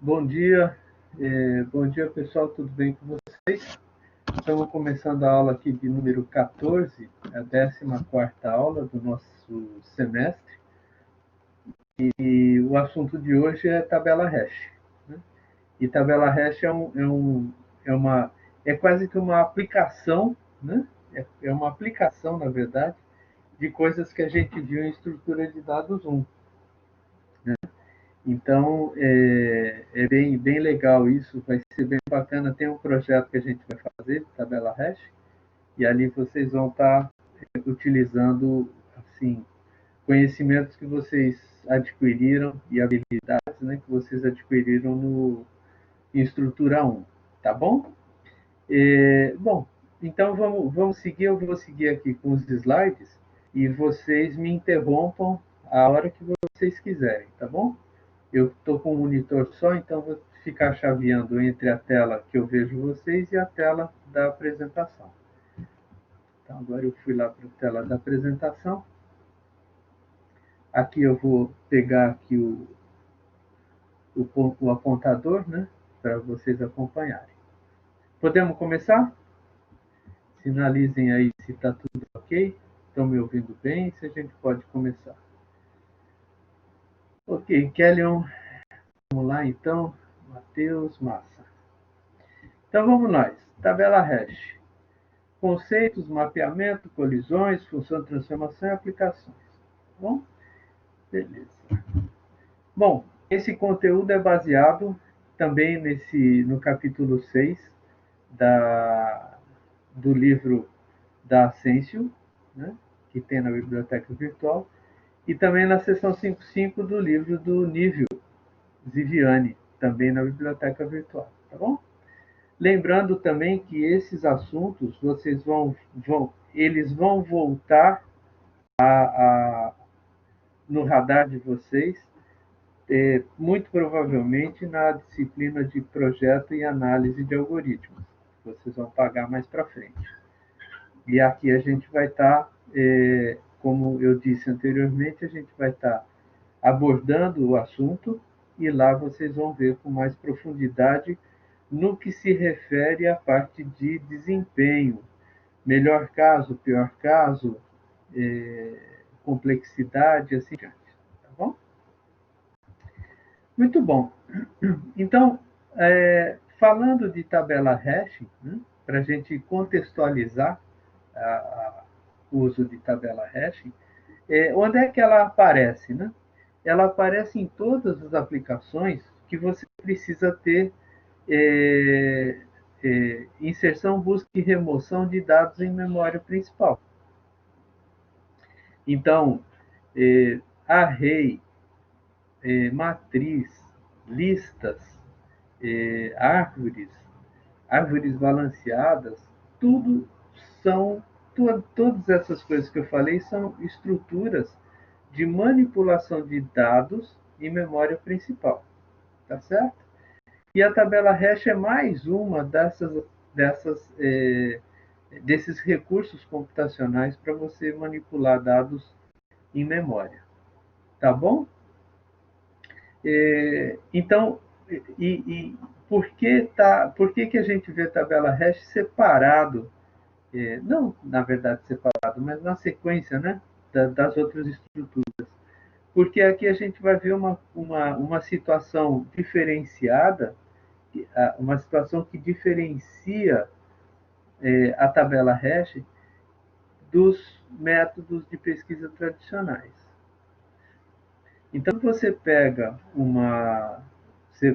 Bom dia pessoal, tudo bem com vocês? Estamos começando a aula aqui de número 14, a 14ª aula do nosso semestre, e o assunto de hoje é tabela hash, né? E tabela hash é quase que uma aplicação, né? É uma aplicação, na verdade, de coisas que a gente viu em estrutura de dados 1. Então, é bem legal isso, vai ser bem bacana. Tem um projeto que a gente vai fazer, de tabela hash, e ali vocês vão estar utilizando assim, conhecimentos que vocês adquiriram e habilidades, né, que vocês adquiriram em estrutura 1, tá bom? Bom, então vamos seguir, eu vou seguir aqui com os slides e vocês me interrompam a hora que vocês quiserem, tá bom? Eu estou com um monitor só, então vou ficar chaveando entre a tela que eu vejo vocês e a tela da apresentação. Então, agora eu fui lá para a tela da apresentação. Aqui eu vou pegar aqui o apontador, né, para vocês acompanharem. Podemos começar? Sinalizem aí se está tudo ok. Estão me ouvindo bem? Se a gente pode começar. Ok, Kellyon, vamos lá então. Matheus, massa. Então vamos nós. Tabela hash. Conceitos, mapeamento, colisões, função de transformação e aplicações. Bom, beleza. Bom, esse conteúdo é baseado também no capítulo 6 do livro da Ascensio, né, que tem na biblioteca virtual, e também na seção 5.5 do livro do Nívio Ziviani, também na biblioteca virtual, tá bom? Lembrando também que esses assuntos eles vão voltar no radar de vocês, muito provavelmente na disciplina de projeto e análise de algoritmos. Vocês vão pagar mais para frente. E aqui a gente vai estar, como eu disse anteriormente, a gente vai estar abordando o assunto e lá vocês vão ver com mais profundidade no que se refere à parte de desempenho, melhor caso, pior caso, complexidade, assim diante. Tá bom? Muito bom. Então, falando de tabela hash, né, para a gente contextualizar o uso de tabela hash, onde é que ela aparece? Né? Ela aparece em todas as aplicações que você precisa ter inserção, busca e remoção de dados em memória principal. Então, array, matriz, listas, árvores balanceadas, todas essas coisas que eu falei são estruturas de manipulação de dados em memória principal, tá certo? E a tabela hash é mais uma desses recursos computacionais para você manipular dados em memória, tá bom? Então, por que a gente vê tabela hash separado? Não, na verdade, separado, mas na sequência, né, das outras estruturas. Porque aqui a gente vai ver uma situação diferenciada, uma situação que diferencia a tabela hash dos métodos de pesquisa tradicionais. Então, você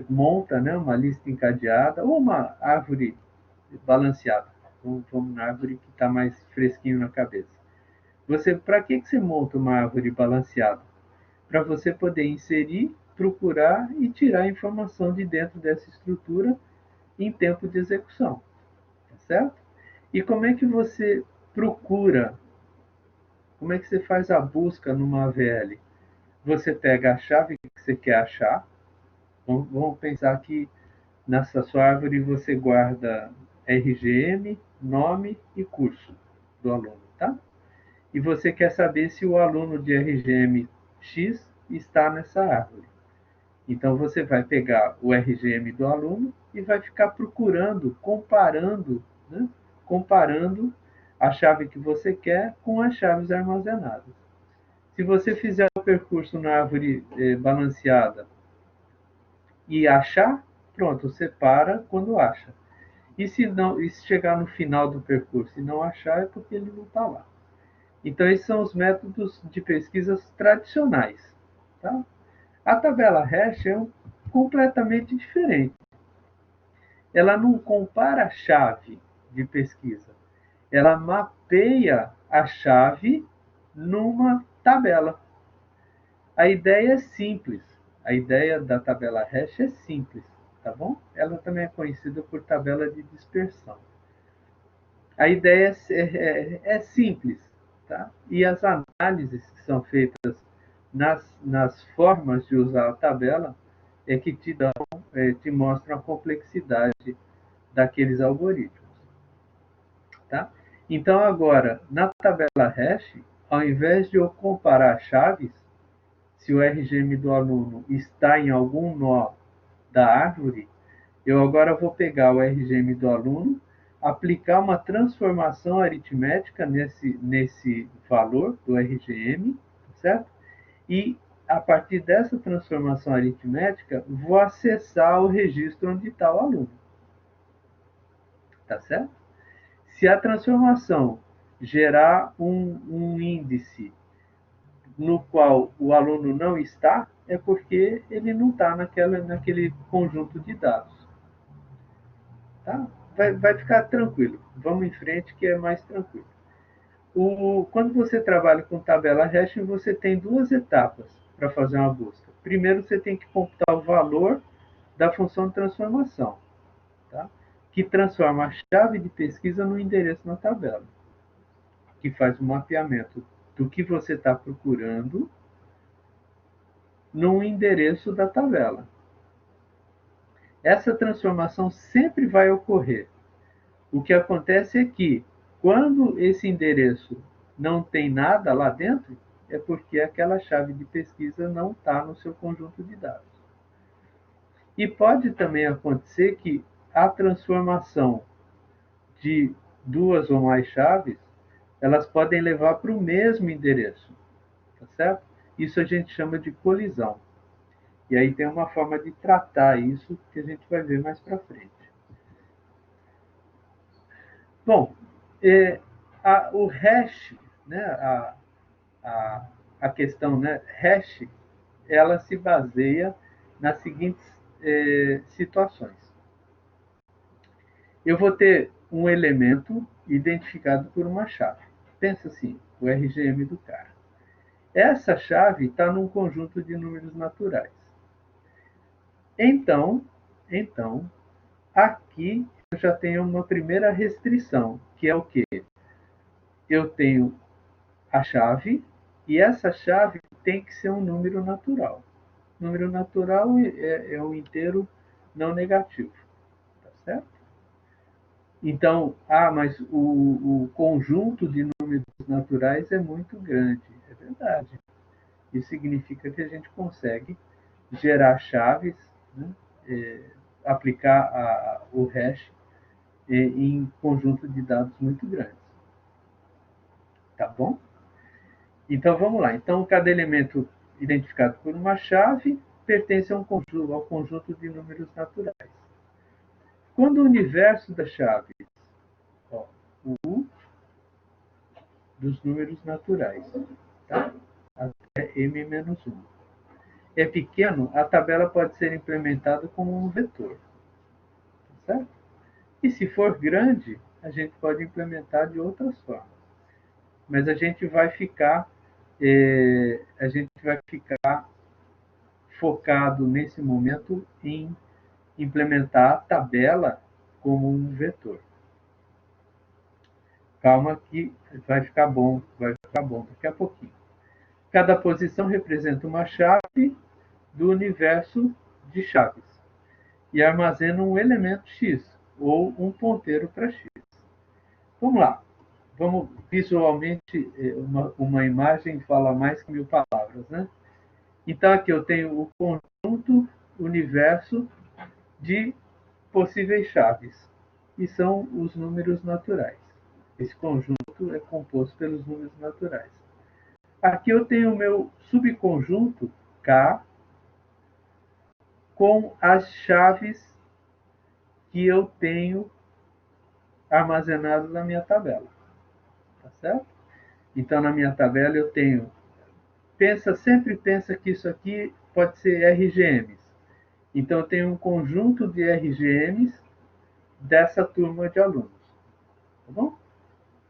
monta, né, uma lista encadeada ou uma árvore balanceada. Vamos na árvore que está mais fresquinho na cabeça. Para que você monta uma árvore balanceada? Para você poder inserir, procurar e tirar informação de dentro dessa estrutura em tempo de execução, tá certo? E como é que você procura? Como é que você faz a busca numa AVL? Você pega a chave que você quer achar. Vamos pensar que nessa sua árvore você guarda RGM, nome e curso do aluno, tá? E você quer saber se o aluno de RGM X está nessa árvore. Então, você vai pegar o RGM do aluno e vai ficar procurando, comparando, né? Comparando a chave que você quer com as chaves armazenadas. Se você fizer o percurso na árvore balanceada e achar, pronto, você para quando acha. E se não, e se chegar no final do percurso e não achar, é porque ele não está lá. Então, esses são os métodos de pesquisas tradicionais. Tá? A tabela hash é completamente diferente. Ela não compara a chave de pesquisa, ela mapeia a chave numa tabela. A ideia é simples. A ideia da tabela hash é simples, tá bom? Ela também é conhecida por tabela de dispersão. A ideia é simples, tá? E as análises que são feitas nas formas de usar a tabela é que te mostram a complexidade daqueles algoritmos, tá? Então, agora, na tabela hash, ao invés de eu comparar chaves, se o RGM do aluno está em algum nó da árvore, eu agora vou pegar o RGM do aluno, aplicar uma transformação aritmética nesse valor do RGM, certo? E, a partir dessa transformação aritmética, vou acessar o registro onde está o aluno. Tá certo? Se a transformação gerar um índice no qual o aluno não está, é porque ele não está naquele conjunto de dados. Tá? Vai ficar tranquilo. Vamos em frente que é mais tranquilo. Quando você trabalha com tabela hash, você tem duas etapas para fazer uma busca. Primeiro, você tem que computar o valor da função de transformação, tá? Que transforma a chave de pesquisa no endereço na tabela, que faz o mapeamento do que você está procurando no endereço da tabela. Essa transformação sempre vai ocorrer. O que acontece é que, quando esse endereço não tem nada lá dentro, é porque aquela chave de pesquisa não está no seu conjunto de dados. E pode também acontecer que a transformação de duas ou mais chaves, elas podem levar para o mesmo endereço, tá certo? Isso a gente chama de colisão. E aí tem uma forma de tratar isso que a gente vai ver mais para frente. Bom, o hash, né, a questão, né, hash, ela se baseia nas seguintes situações. Eu vou ter um elemento identificado por uma chave. Pensa assim, o RGM do cara. Essa chave está num conjunto de números naturais. Então, aqui eu já tenho uma primeira restrição, que é o quê? Eu tenho a chave, e essa chave tem que ser um número natural. Número natural é um inteiro não negativo, tá certo? Então, mas o conjunto de números naturais é muito grande. É verdade. Isso significa que a gente consegue gerar chaves, né, aplicar o hash em conjunto de dados muito grandes. Tá bom? Então, vamos lá. Então, cada elemento identificado por uma chave pertence ao conjunto de números naturais. Quando o universo da chave, ó, o U dos números naturais, tá? Até m-1, é pequeno, a tabela pode ser implementada como um vetor. Tá certo? E se for grande, a gente pode implementar de outras formas. Mas a gente vai ficar focado nesse momento em implementar a tabela como um vetor. Calma que vai ficar bom daqui a pouquinho. Cada posição representa uma chave do universo de chaves e armazena um elemento X ou um ponteiro para X. Vamos lá. Vamos visualmente, uma imagem fala mais que 1000 palavras, né? Então, aqui eu tenho o conjunto universo de possíveis chaves, e são os números naturais. Esse conjunto é composto pelos números naturais. Aqui eu tenho o meu subconjunto K com as chaves que eu tenho armazenado na minha tabela. Tá certo? Então, na minha tabela eu tenho... Sempre pensa que isso aqui pode ser RGMs. Então, eu tenho um conjunto de RGMs dessa turma de alunos. Tá bom?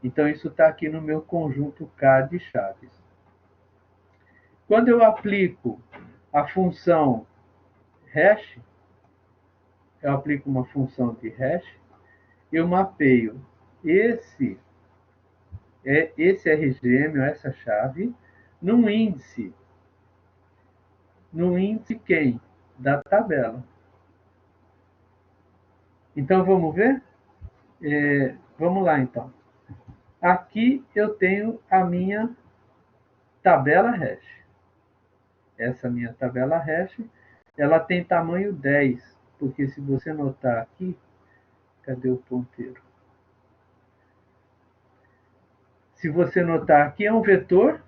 Então, isso está aqui no meu conjunto K de chaves. Quando eu aplico a função hash, eu aplico uma função de hash, eu mapeio esse RGM, ou essa chave, num índice. No índice quem? Da tabela. Então, vamos ver? Vamos lá, então. Aqui eu tenho a minha tabela hash. Essa minha tabela hash, ela tem tamanho 10, porque se você notar aqui, cadê o ponteiro? Se você notar aqui é um vetor,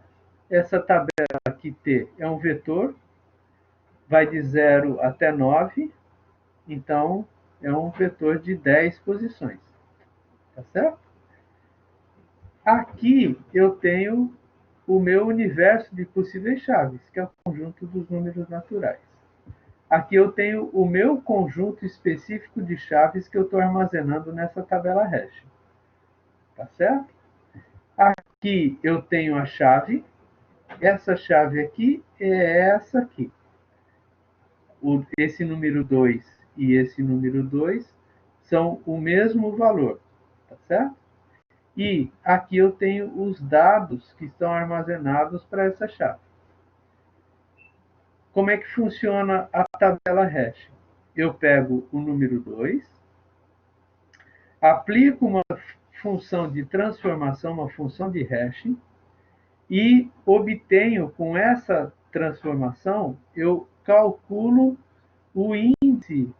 essa tabela aqui T é um vetor, vai de 0 até 9, então é um vetor de 10 posições. Tá certo? Aqui eu tenho o meu universo de possíveis chaves, que é o conjunto dos números naturais. Aqui eu tenho o meu conjunto específico de chaves que eu estou armazenando nessa tabela hash. Tá certo? Aqui eu tenho a chave. Essa chave aqui é essa aqui. Esse número 2 e esse número 2 são o mesmo valor. Tá certo? E aqui eu tenho os dados que estão armazenados para essa chave. Como é que funciona a tabela hash? Eu pego o número 2, aplico uma função de transformação, uma função de hash, e obtenho, com essa transformação, eu calculo o índice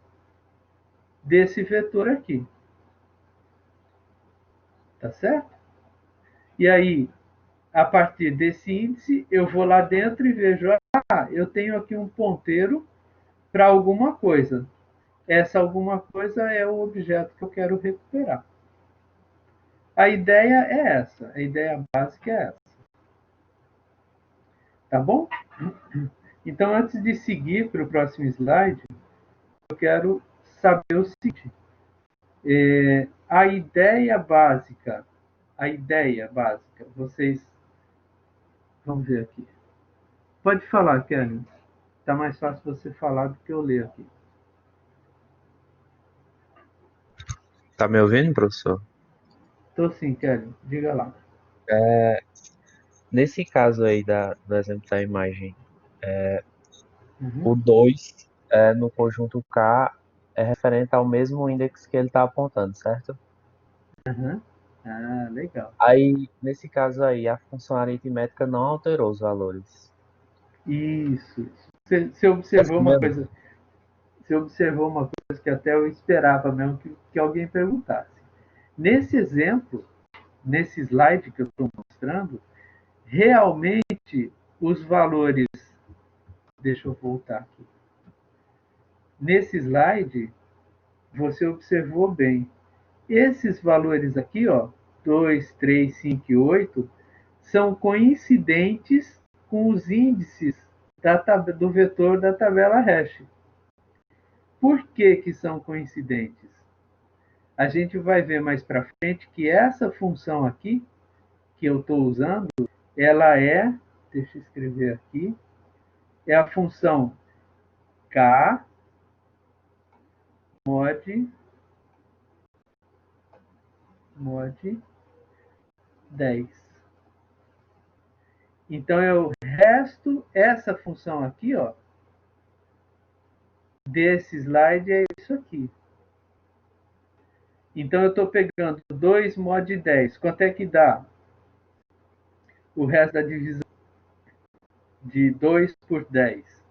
desse vetor aqui. Tá certo? E aí, a partir desse índice, eu vou lá dentro e vejo, eu tenho aqui um ponteiro para alguma coisa. Essa alguma coisa é o objeto que eu quero recuperar. A ideia é essa, a ideia básica é essa. Tá bom? Então, antes de seguir para o próximo slide, eu quero saber o seguinte. A ideia básica, vocês... Vamos ver aqui. Pode falar, Kelly. Está mais fácil você falar do que eu ler aqui. Tá me ouvindo, professor? Estou sim, Kelly. Diga lá. Nesse caso aí do exemplo da imagem, Uhum. o 2 no conjunto K é referente ao mesmo índice que ele está apontando, certo? Uhum. Ah, legal. Aí, nesse caso aí, a função aritmética não alterou os valores. Isso. Você É observou assim uma mesmo? coisa. Você observou uma coisa que até eu esperava mesmo que alguém perguntasse. Nesse exemplo, nesse slide que eu estou mostrando, realmente os valores. Deixa eu voltar aqui. Nesse slide, você observou bem. Esses valores aqui, ó, 2, 3, 5 e 8, são coincidentes com os índices do vetor da tabela hash. Por que, que são coincidentes? A gente vai ver mais para frente que essa função aqui, que eu estou usando, ela deixa eu escrever aqui, é a função K mod 10. Então, eu resto essa função aqui, ó, desse slide é isso aqui. Então, eu estou pegando 2 mod 10. Quanto é que dá? O resto da divisão de 2 por 10.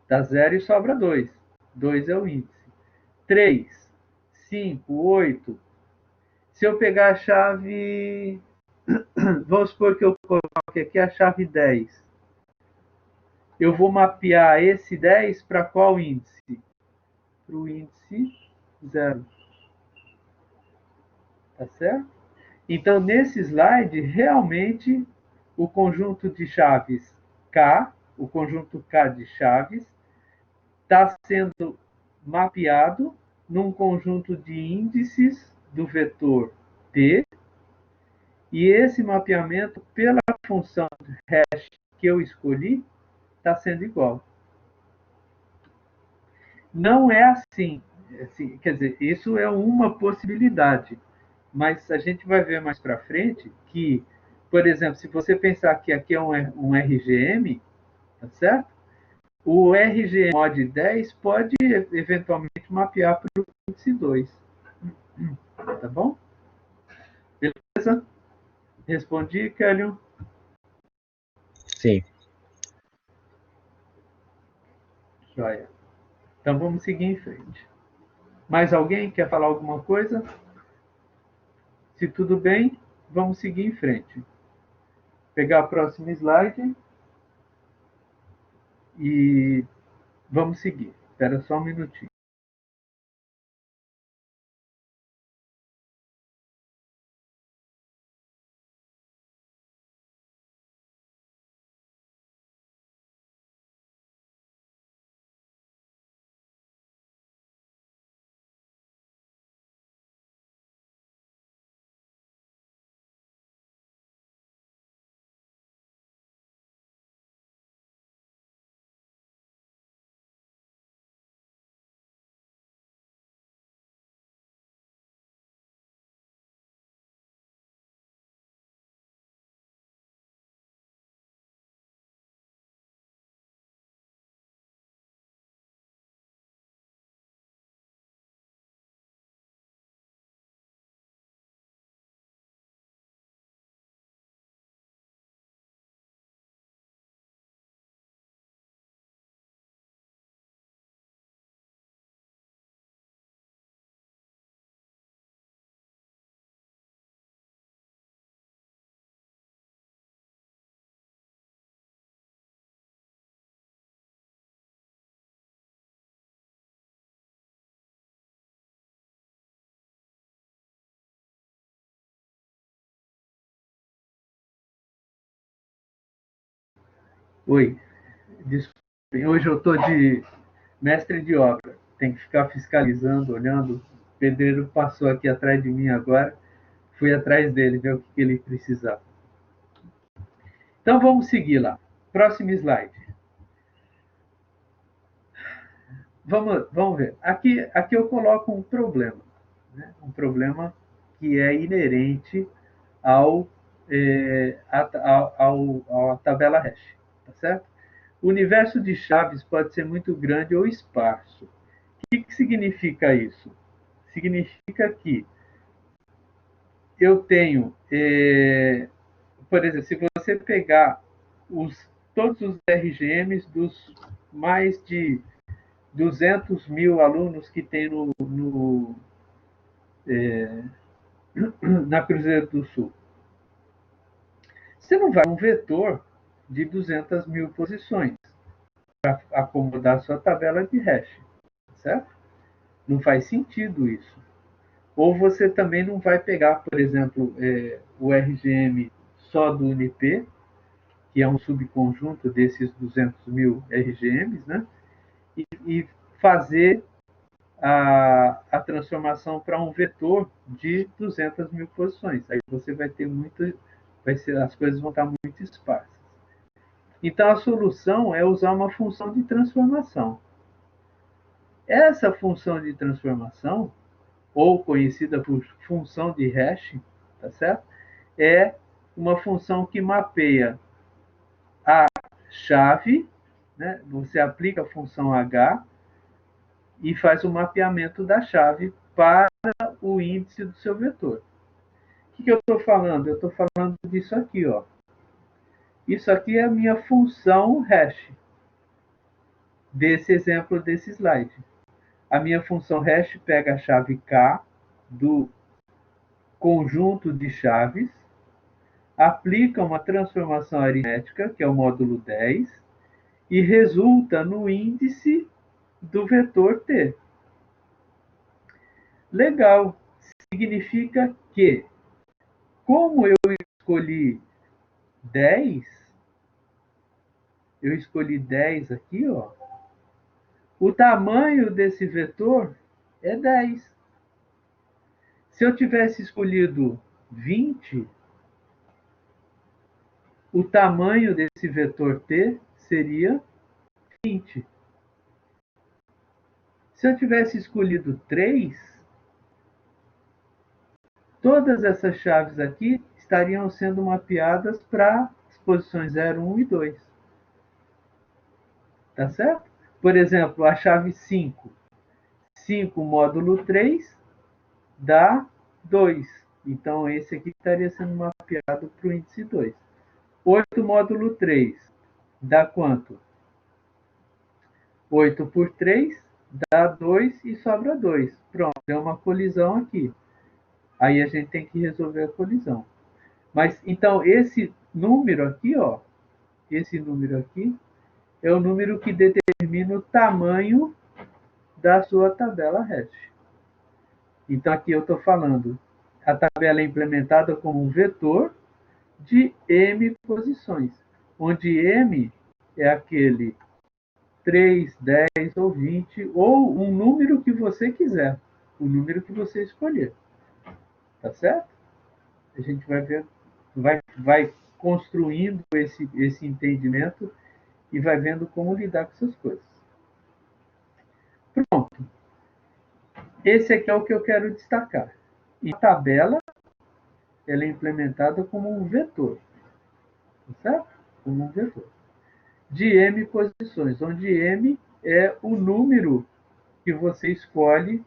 Dá 0 e sobra 2. 2 é o índice. 3, 5, 8. Se eu pegar a chave... Vamos supor que eu coloque aqui a chave 10. Eu vou mapear esse 10 para qual índice? Para o índice 0. Tá certo? Então, nesse slide, realmente, o conjunto de chaves K, o conjunto K de chaves, está sendo mapeado num conjunto de índices do vetor T, e esse mapeamento, pela função hash que eu escolhi, está sendo igual. Não é assim, quer dizer, isso é uma possibilidade, mas a gente vai ver mais para frente que, por exemplo, se você pensar que aqui é um RGM, tá certo? O RGM mod 10 pode eventualmente mapear para o índice 2. Tá bom? Beleza? Respondi, Kélio? Sim. Joia. Então vamos seguir em frente. Mais alguém quer falar alguma coisa? Se tudo bem, vamos seguir em frente. Pegar o próximo slide e vamos seguir. Espera só um minutinho. Oi, desculpem, hoje eu estou de mestre de obra. Tem que ficar fiscalizando, olhando. O pedreiro passou aqui atrás de mim agora. Fui atrás dele, ver o que ele precisava. Então vamos seguir lá. Próximo slide. Vamos ver. Aqui eu coloco um problema. Né? Um problema que é inerente ao, à tabela hash. Tá certo? O universo de chaves pode ser muito grande ou esparso. O que significa isso? Significa que eu tenho, por exemplo, se você pegar todos os RGMs dos mais de 200 mil alunos que tem na Cruzeiro do Sul, você não vai um vetor de 200 mil posições para acomodar a sua tabela de hash, certo? Não faz sentido isso. Ou você também não vai pegar, por exemplo, o RGM só do UNIP, que é um subconjunto desses 200 mil RGMs, né? E fazer a transformação para um vetor de 200 mil posições. Aí você vai ter as coisas vão estar muito esparsas. Então a solução é usar uma função de transformação. Essa função de transformação, ou conhecida por função de hash, tá certo? É uma função que mapeia a chave, né? Você aplica a função H e faz o mapeamento da chave para o índice do seu vetor. O que eu estou falando? Eu estou falando disso aqui, ó. Isso aqui é a minha função hash. desse exemplo desse slide. A minha função hash pega a chave K do conjunto de chaves, aplica uma transformação aritmética, que é o módulo 10, e resulta no índice do vetor T. Legal. Significa que, como eu escolhi 10, eu escolhi 10 aqui, ó, o tamanho desse vetor é 10. Se eu tivesse escolhido 20, o tamanho desse vetor T seria 20. Se eu tivesse escolhido 3, todas essas chaves aqui estariam sendo mapeadas para as posições 0, 1 e 2. Tá certo? Por exemplo, a chave 5. 5 módulo 3 dá 2. Então, esse aqui estaria sendo mapeado para o índice 2. 8 módulo 3 dá quanto? 8 por 3 dá 2 e sobra 2. Pronto, deu uma colisão aqui. Aí a gente tem que resolver a colisão. Mas, então, esse número aqui, ó, esse número aqui, é o número que determina o tamanho da sua tabela hash. Então, aqui eu estou falando, a tabela é implementada como um vetor de m posições, onde m é aquele 3, 10 ou 20, ou um número que você quiser, o número que você escolher. Tá certo? A gente vai ver, vai construindo esse entendimento e vai vendo como lidar com essas coisas. Pronto. Esse aqui é o que eu quero destacar. E a tabela, ela é implementada como um vetor. Tá certo? Como um vetor. De m posições, onde m é o número que você escolhe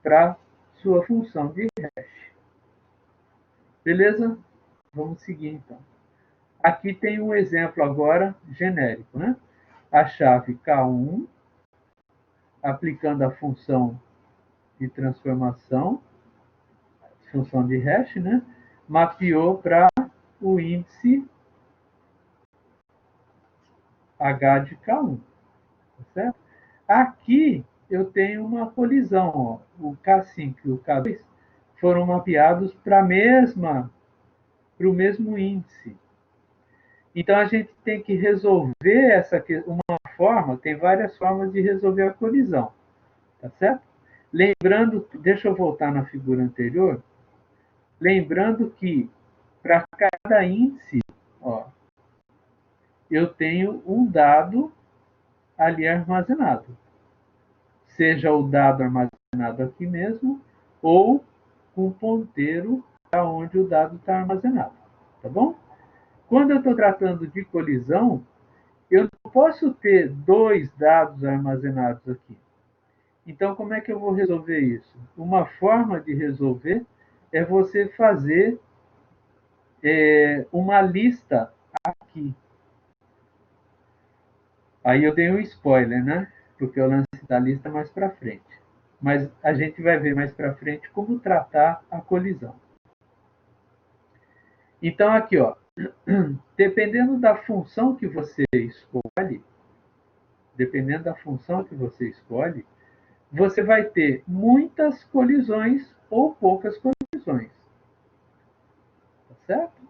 para sua função de hash. Beleza? Vamos seguir, então. Aqui tem um exemplo agora genérico, né? A chave K1, aplicando a função de transformação, função de hash, né? Mapeou para o índice H de K1. Tá certo? Aqui eu tenho uma colisão. Ó. O K5 e o K2 foram mapeados para o mesmo índice. Então a gente tem que resolver uma forma, tem várias formas de resolver a colisão. Tá certo? Lembrando, deixa eu voltar na figura anterior, lembrando que para cada índice, ó, eu tenho um dado ali armazenado. Seja o dado armazenado aqui mesmo, ou com ponteiro para onde o dado está armazenado. Tá bom? Quando eu estou tratando de colisão, eu não posso ter dois dados armazenados aqui. Então, como é que eu vou resolver isso? Uma forma de resolver é você fazer uma lista aqui. Aí eu dei um spoiler, né? Porque eu lancei a lista mais para frente. Mas a gente vai ver mais para frente como tratar a colisão. Então, aqui, ó, dependendo da função que você escolhe, você vai ter muitas colisões ou poucas colisões. Tá certo?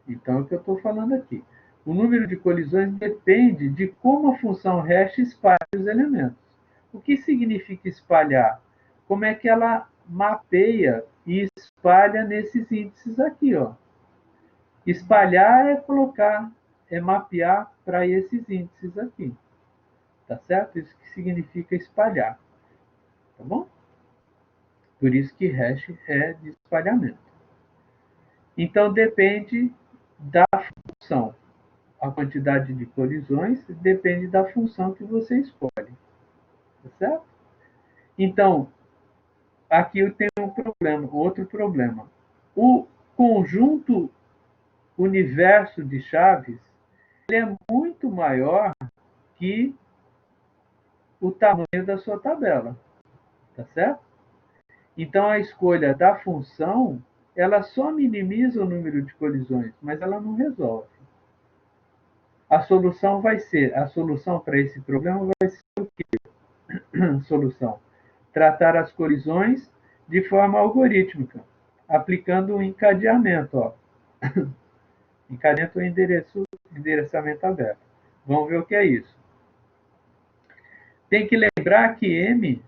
Então, é o que eu estou falando aqui. O número de colisões depende de como a função hash espalha os elementos. O que significa espalhar? Como é que ela mapeia e espalha nesses índices aqui, ó. Espalhar é colocar, é mapear para esses índices aqui. Tá certo? Isso que significa espalhar. Tá bom? Por isso que hash é de espalhamento. Então, depende da função. A quantidade de colisões depende da função que você escolhe. Tá certo? Então, aqui eu tenho um problema, outro problema. O conjunto universo de chaves ele é muito maior que o tamanho da sua tabela, tá certo? Então, a escolha da função, ela só minimiza o número de colisões, mas ela não resolve. A solução para esse problema vai ser o quê? Solução: tratar as colisões de forma algorítmica, aplicando um encadeamento, ó. Encadeamento ou endereçamento aberto. Vamos ver o que é isso. Tem que lembrar que M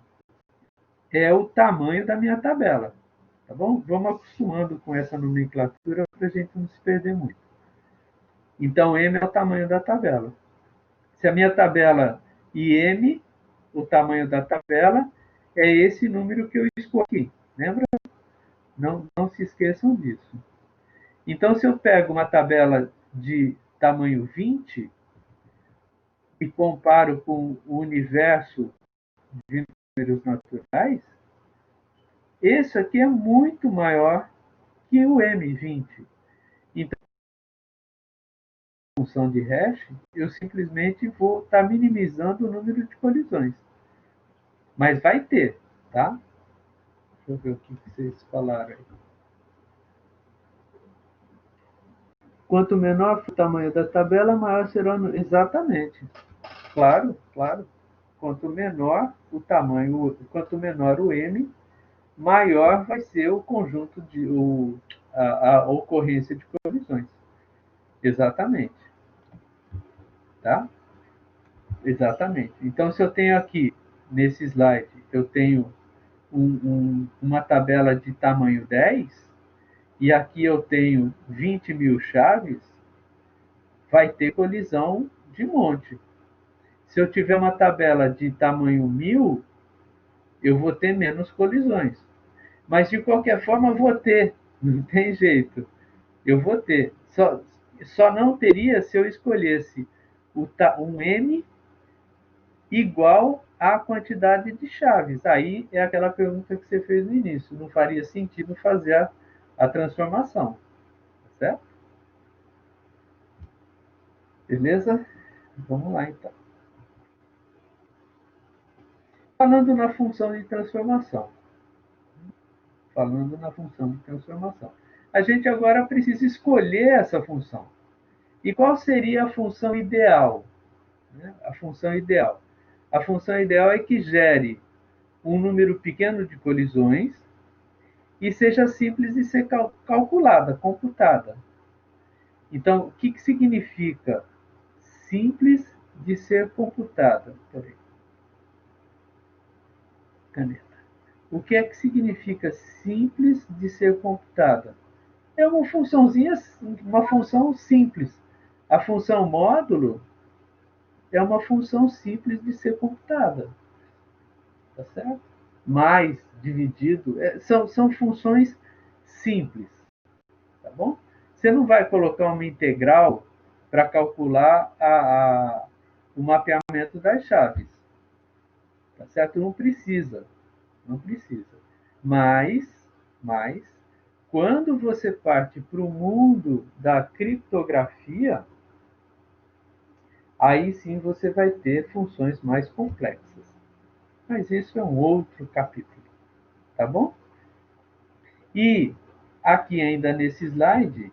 é o tamanho da minha tabela, tá bom? Vamos acostumando com essa nomenclatura para a gente não se perder muito. Então, M é o tamanho da tabela. Se a minha tabela IM, o tamanho da tabela, é esse número que eu escolhi. Lembra? Não se esqueçam disso. Então, se eu pego uma tabela de tamanho 20 e comparo com o universo de números naturais, esse aqui é muito maior que o M20. Então, em função de hash, eu simplesmente vou estar minimizando o número de colisões. Mas vai ter, tá? Deixa eu ver o que vocês falaram aí. Quanto menor for o tamanho da tabela, maior será o... Exatamente. Claro, claro. Quanto menor o tamanho, quanto menor o M, maior vai ser o conjunto de a ocorrência de colisões. Exatamente. Tá? Exatamente. Então, se eu tenho aqui, nesse slide, eu tenho uma tabela de tamanho 10, e aqui eu tenho 20 mil chaves, vai ter colisão de monte. Se eu tiver uma tabela de tamanho 1000, eu vou ter menos colisões. Mas, de qualquer forma, eu vou ter. Não tem jeito. Eu vou ter. Só não teria se eu escolhesse um M igual à quantidade de chaves. Aí é aquela pergunta que você fez no início. Não faria sentido fazer a transformação. Certo? Beleza? Vamos lá, então. Falando na função de transformação. A gente agora precisa escolher essa função. E qual seria a função ideal? A função ideal. A função ideal é que gere um número pequeno de colisões e seja simples de ser calculada, computada. Então, o que significa simples de ser computada? Peraí. Caneta. O que é que significa simples de ser computada? É uma funçãozinha, uma função simples. A função módulo é uma função simples de ser computada. Tá certo? Mais dividido, são funções simples. Tá bom? Você não vai colocar uma integral para calcular o mapeamento das chaves. Tá certo? Não precisa. Não precisa. Mas, quando você parte para o mundo da criptografia, aí sim você vai ter funções mais complexas. Mas isso é um outro capítulo. Tá bom? E aqui ainda nesse slide,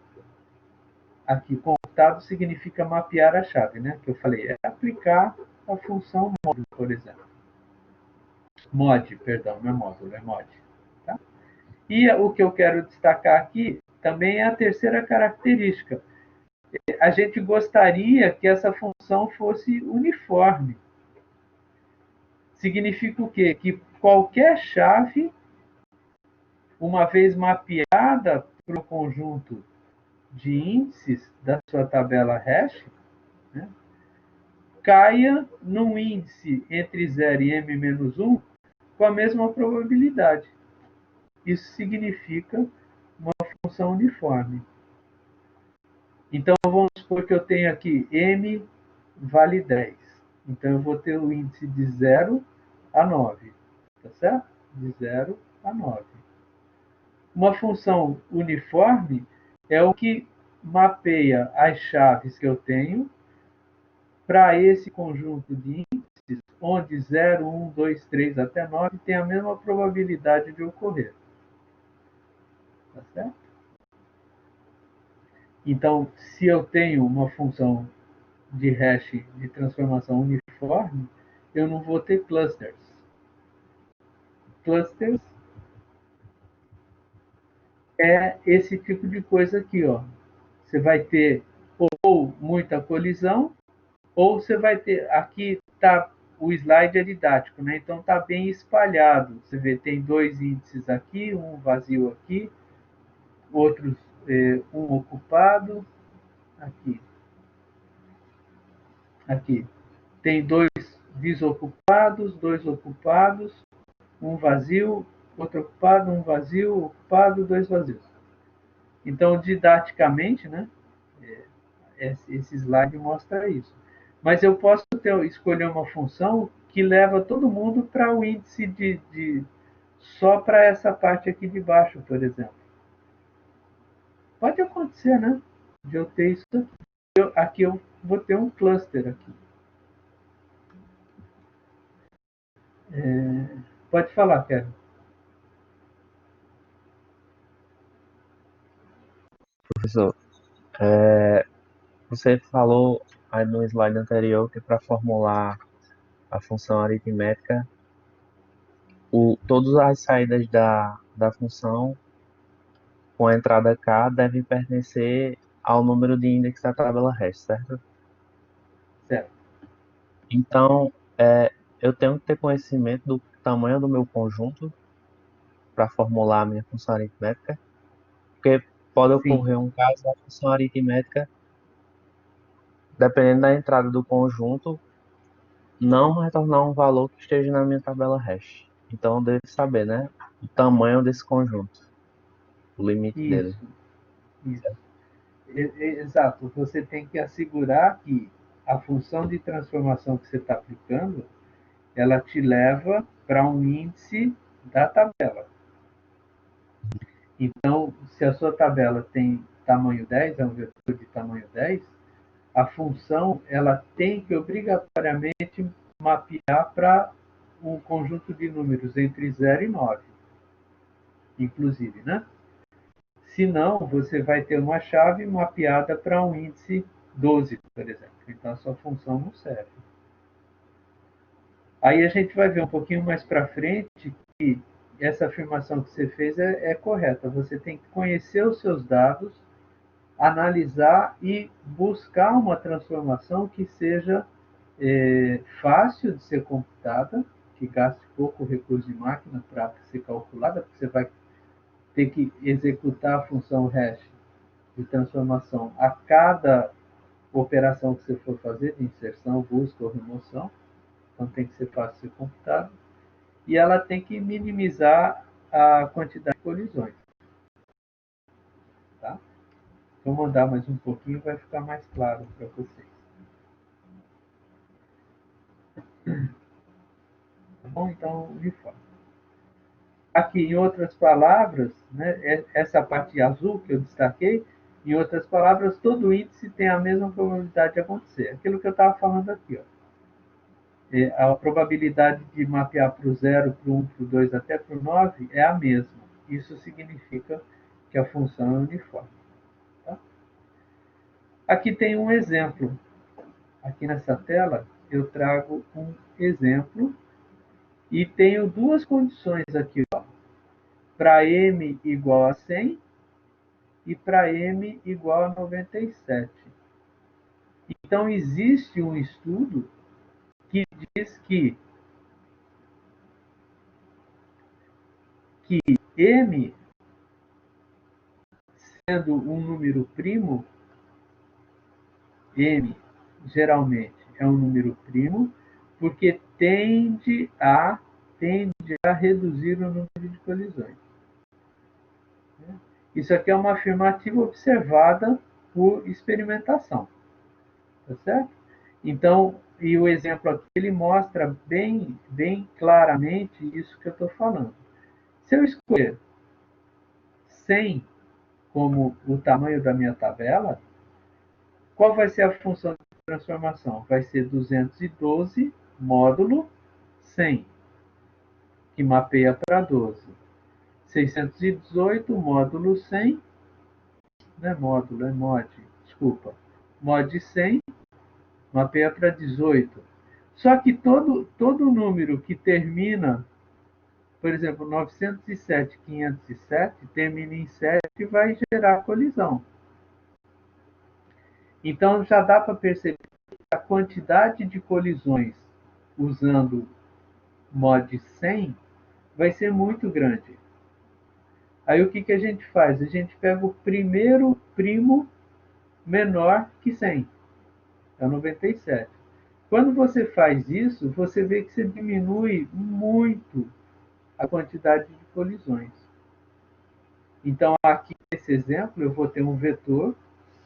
aqui computado significa mapear a chave, né? Que eu falei, é aplicar a função mod, por exemplo. Mod, perdão, não é módulo, é mod. Tá? E o que eu quero destacar aqui também é a terceira característica. A gente gostaria que essa função fosse uniforme. Significa o quê? Que qualquer chave, uma vez mapeada para o conjunto de índices da sua tabela hash, né, caia num índice entre 0 e m-1 com a mesma probabilidade. Isso significa uma função uniforme. Então, vamos supor que eu tenho aqui m vale 10. Então, eu vou ter o índice de 0 a 9. Tá certo? De 0 a 9. Uma função uniforme é o que mapeia as chaves que eu tenho para esse conjunto de índices onde 0, 1, 2, 3 até 9 tem a mesma probabilidade de ocorrer. Tá certo? Então, se eu tenho uma função de hash de transformação uniforme, eu não vou ter clusters. Clusters é esse tipo de coisa aqui, ó. Você vai ter ou muita colisão, ou você vai ter, aqui tá, o slide é didático, né? Então tá bem espalhado. Você vê, tem dois índices aqui, um vazio aqui, outros, um ocupado, aqui. Aqui. Tem dois desocupados, dois ocupados, um vazio, outro ocupado, um vazio, ocupado, dois vazios. Então, didaticamente, né, esse slide mostra isso. Mas eu posso escolher uma função que leva todo mundo para o índice só para essa parte aqui de baixo, por exemplo. Pode acontecer, né? De eu ter isso aqui. Aqui eu vou ter um cluster aqui. Pode falar, Kevin. Professor, você falou aí no slide anterior que para formular a função aritmética, todas as saídas da função com a entrada k devem pertencer ao número de índice da tabela hash, certo? Certo. Então, eu tenho que ter conhecimento do tamanho do meu conjunto para formular a minha função aritmética, porque pode Sim. ocorrer um caso da função aritmética, dependendo da entrada do conjunto, não retornar um valor que esteja na minha tabela hash. Então, eu devo saber, né, o tamanho desse conjunto, o limite dele. Isso. Exato. Você tem que assegurar que a função de transformação que você está aplicando, ela te leva para um índice da tabela. Então, se a sua tabela tem tamanho 10, é um vetor de tamanho 10, a função ela tem que obrigatoriamente mapear para um conjunto de números entre 0 e 9, inclusive, né? Senão, você vai ter uma chave mapeada para um índice 12, por exemplo. Então, a sua função não serve. Aí a gente vai ver um pouquinho mais para frente que essa afirmação que você fez é correta. Você tem que conhecer os seus dados, analisar e buscar uma transformação que seja fácil de ser computada, que gaste pouco recurso de máquina para ser calculada, porque você vai ter que executar a função hash de transformação a cada operação que você for fazer, de inserção, busca ou remoção. Então tem que ser fácil de ser computado. E ela tem que minimizar a quantidade de colisões. Tá? Vou mandar mais um pouquinho, vai ficar mais claro para vocês. Tá bom? Então, uniforme. Aqui, em outras palavras, né, essa parte azul que eu destaquei, em outras palavras, todo índice tem a mesma probabilidade de acontecer. Aquilo que eu estava falando aqui. Ó. A probabilidade de mapear para o 0, para o 1, para o 2 até para o 9 é a mesma. Isso significa que a função é uniforme. Tá? Aqui tem um exemplo. Aqui nessa tela, eu trago um exemplo e tenho duas condições aqui. Para m igual a 100 e para m igual a 97. Então, existe um estudo que diz que m, sendo um número primo, m geralmente é um número primo, porque tende a reduzir o número de colisões. Isso aqui é uma afirmativa observada por experimentação. Tá certo? Então, e o exemplo aqui, ele mostra bem claramente isso que eu estou falando. Se eu escolher 100 como o tamanho da minha tabela, qual vai ser a função de transformação? Vai ser 212 módulo 100, que mapeia para 12. 618, módulo 100, não é módulo, é mod, desculpa. Mod 100, mapeia para 18. Só que todo número que termina, por exemplo, 907, 507, termina em 7 e vai gerar colisão. Então já dá para perceber que a quantidade de colisões usando mod 100 vai ser muito grande. Aí o que a gente faz? A gente pega o primeiro primo menor que 100, é o 97. Quando você faz isso, você vê que você diminui muito a quantidade de colisões. Então, aqui nesse exemplo, eu vou ter um vetor,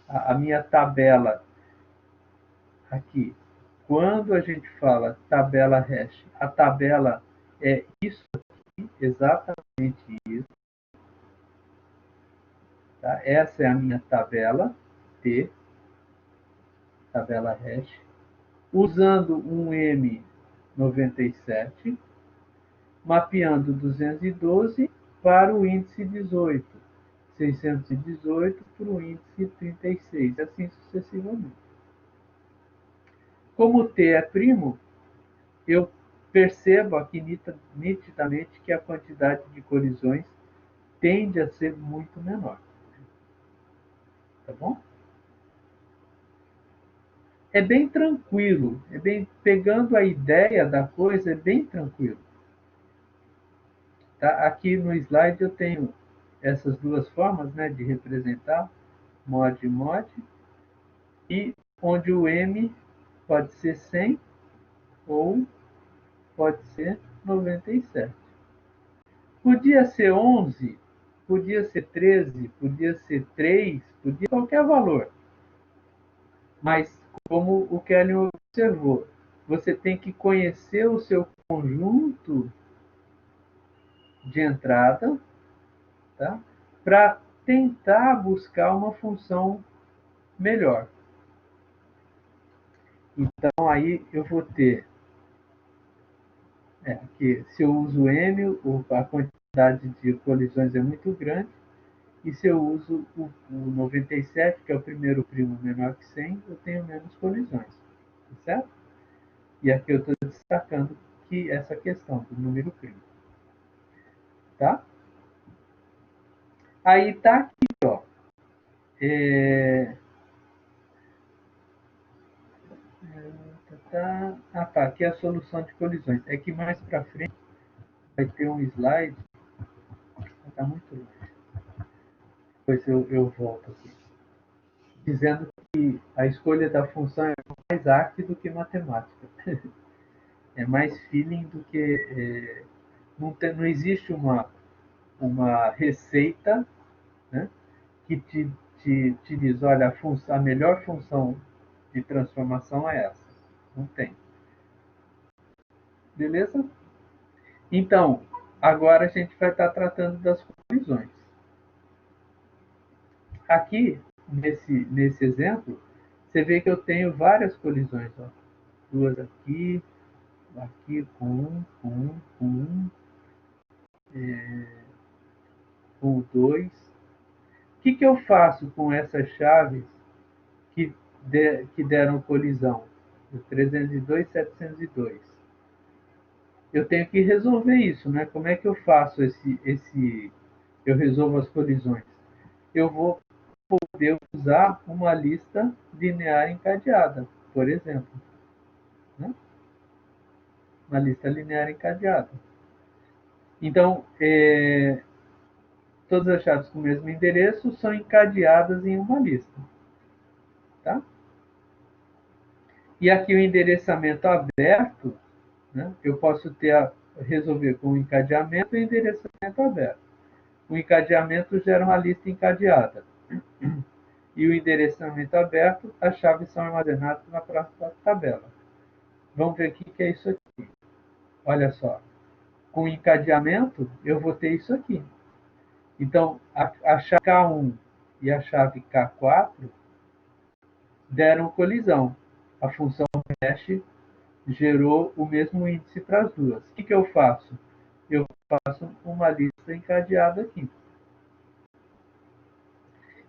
a minha tabela aqui. Quando a gente fala tabela hash, a tabela é isso aqui, exatamente isso. Tá? Essa é a minha tabela T, tabela hash, usando um M97, mapeando 212 para o índice 18, 618 para o índice 36, assim sucessivamente. Como o T é primo, eu percebo aqui nitidamente que a quantidade de colisões tende a ser muito menor. Tá bom? É bem tranquilo, pegando a ideia da coisa, é bem tranquilo. Tá? Aqui no slide eu tenho essas duas formas, né, de representar, mod e mod, e onde o M pode ser 100 ou pode ser 97. Podia ser 11, podia ser 13, podia ser 3, podia ser qualquer valor. Mas, como o Kelly observou, você tem que conhecer o seu conjunto de entrada, tá? Para tentar buscar uma função melhor. Então, aí eu vou ter que se eu uso M, a quantidade de colisões é muito grande, e se eu uso o 97, que é o primeiro primo menor que 100, eu tenho menos colisões, certo? E aqui eu estou destacando que essa questão do número primo, tá? Aí tá aqui, ó. Tá, aqui é a solução de colisões. É que mais para frente vai ter um slide, está muito longe. Depois eu volto aqui. Dizendo que a escolha da função é mais arte do que matemática. É mais feeling do que... não existe uma receita, né, que te diz, olha, a melhor função de transformação é essa. Não tem. Beleza? Então, agora a gente vai estar tratando das colisões. Aqui, nesse exemplo, você vê que eu tenho várias colisões. Ó. Duas aqui, aqui com com dois. O que eu faço com essas chaves que deram colisão? O 302 e 702. Eu tenho que resolver isso, né? Como é que eu faço eu resolvo as colisões? Eu vou poder usar uma lista linear encadeada, por exemplo. Né? Uma lista linear encadeada. Então, todas as chaves com o mesmo endereço são encadeadas em uma lista. Tá? E aqui o endereçamento aberto, né? Eu posso resolver com o encadeamento e endereçamento aberto. O encadeamento gera uma lista encadeada. E o endereçamento aberto, as chaves são armazenadas na próxima tabela. Vamos ver o que é isso aqui. Olha só. Com encadeamento, eu vou ter isso aqui. Então, a chave K1 e a chave K4 deram colisão. A função hash gerou o mesmo índice para as duas. O que eu faço? Eu faço uma lista encadeada aqui.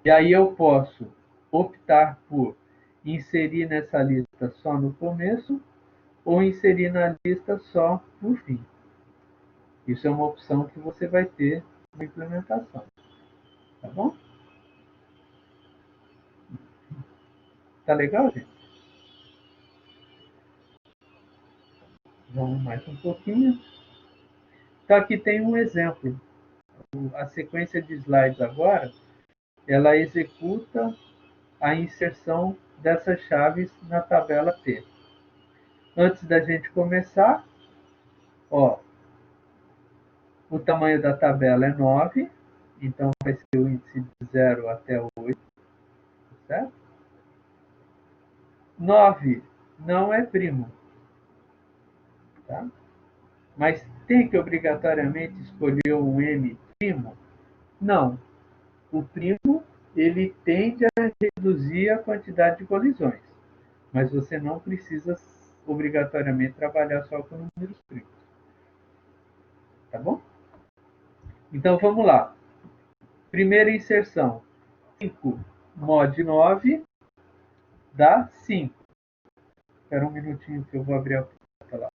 E aí eu posso optar por inserir nessa lista só no começo ou inserir na lista só no fim. Isso é uma opção que você vai ter na implementação. Tá bom? Tá legal, gente? Vamos mais um pouquinho. Então aqui tem um exemplo. A sequência de slides agora, ela executa a inserção dessas chaves na tabela T. Antes da gente começar, ó, o tamanho da tabela é 9, então vai ser o índice de 0 até 8, certo? 9 não é primo, tá? Mas tem que obrigatoriamente escolher um M primo? Não. O primo, ele tende a reduzir a quantidade de colisões, mas você não precisa obrigatoriamente trabalhar só com números primos. Tá bom? Então vamos lá. Primeira inserção. 5 mod 9 dá 5. Espera um minutinho que eu vou abrir a porta lá.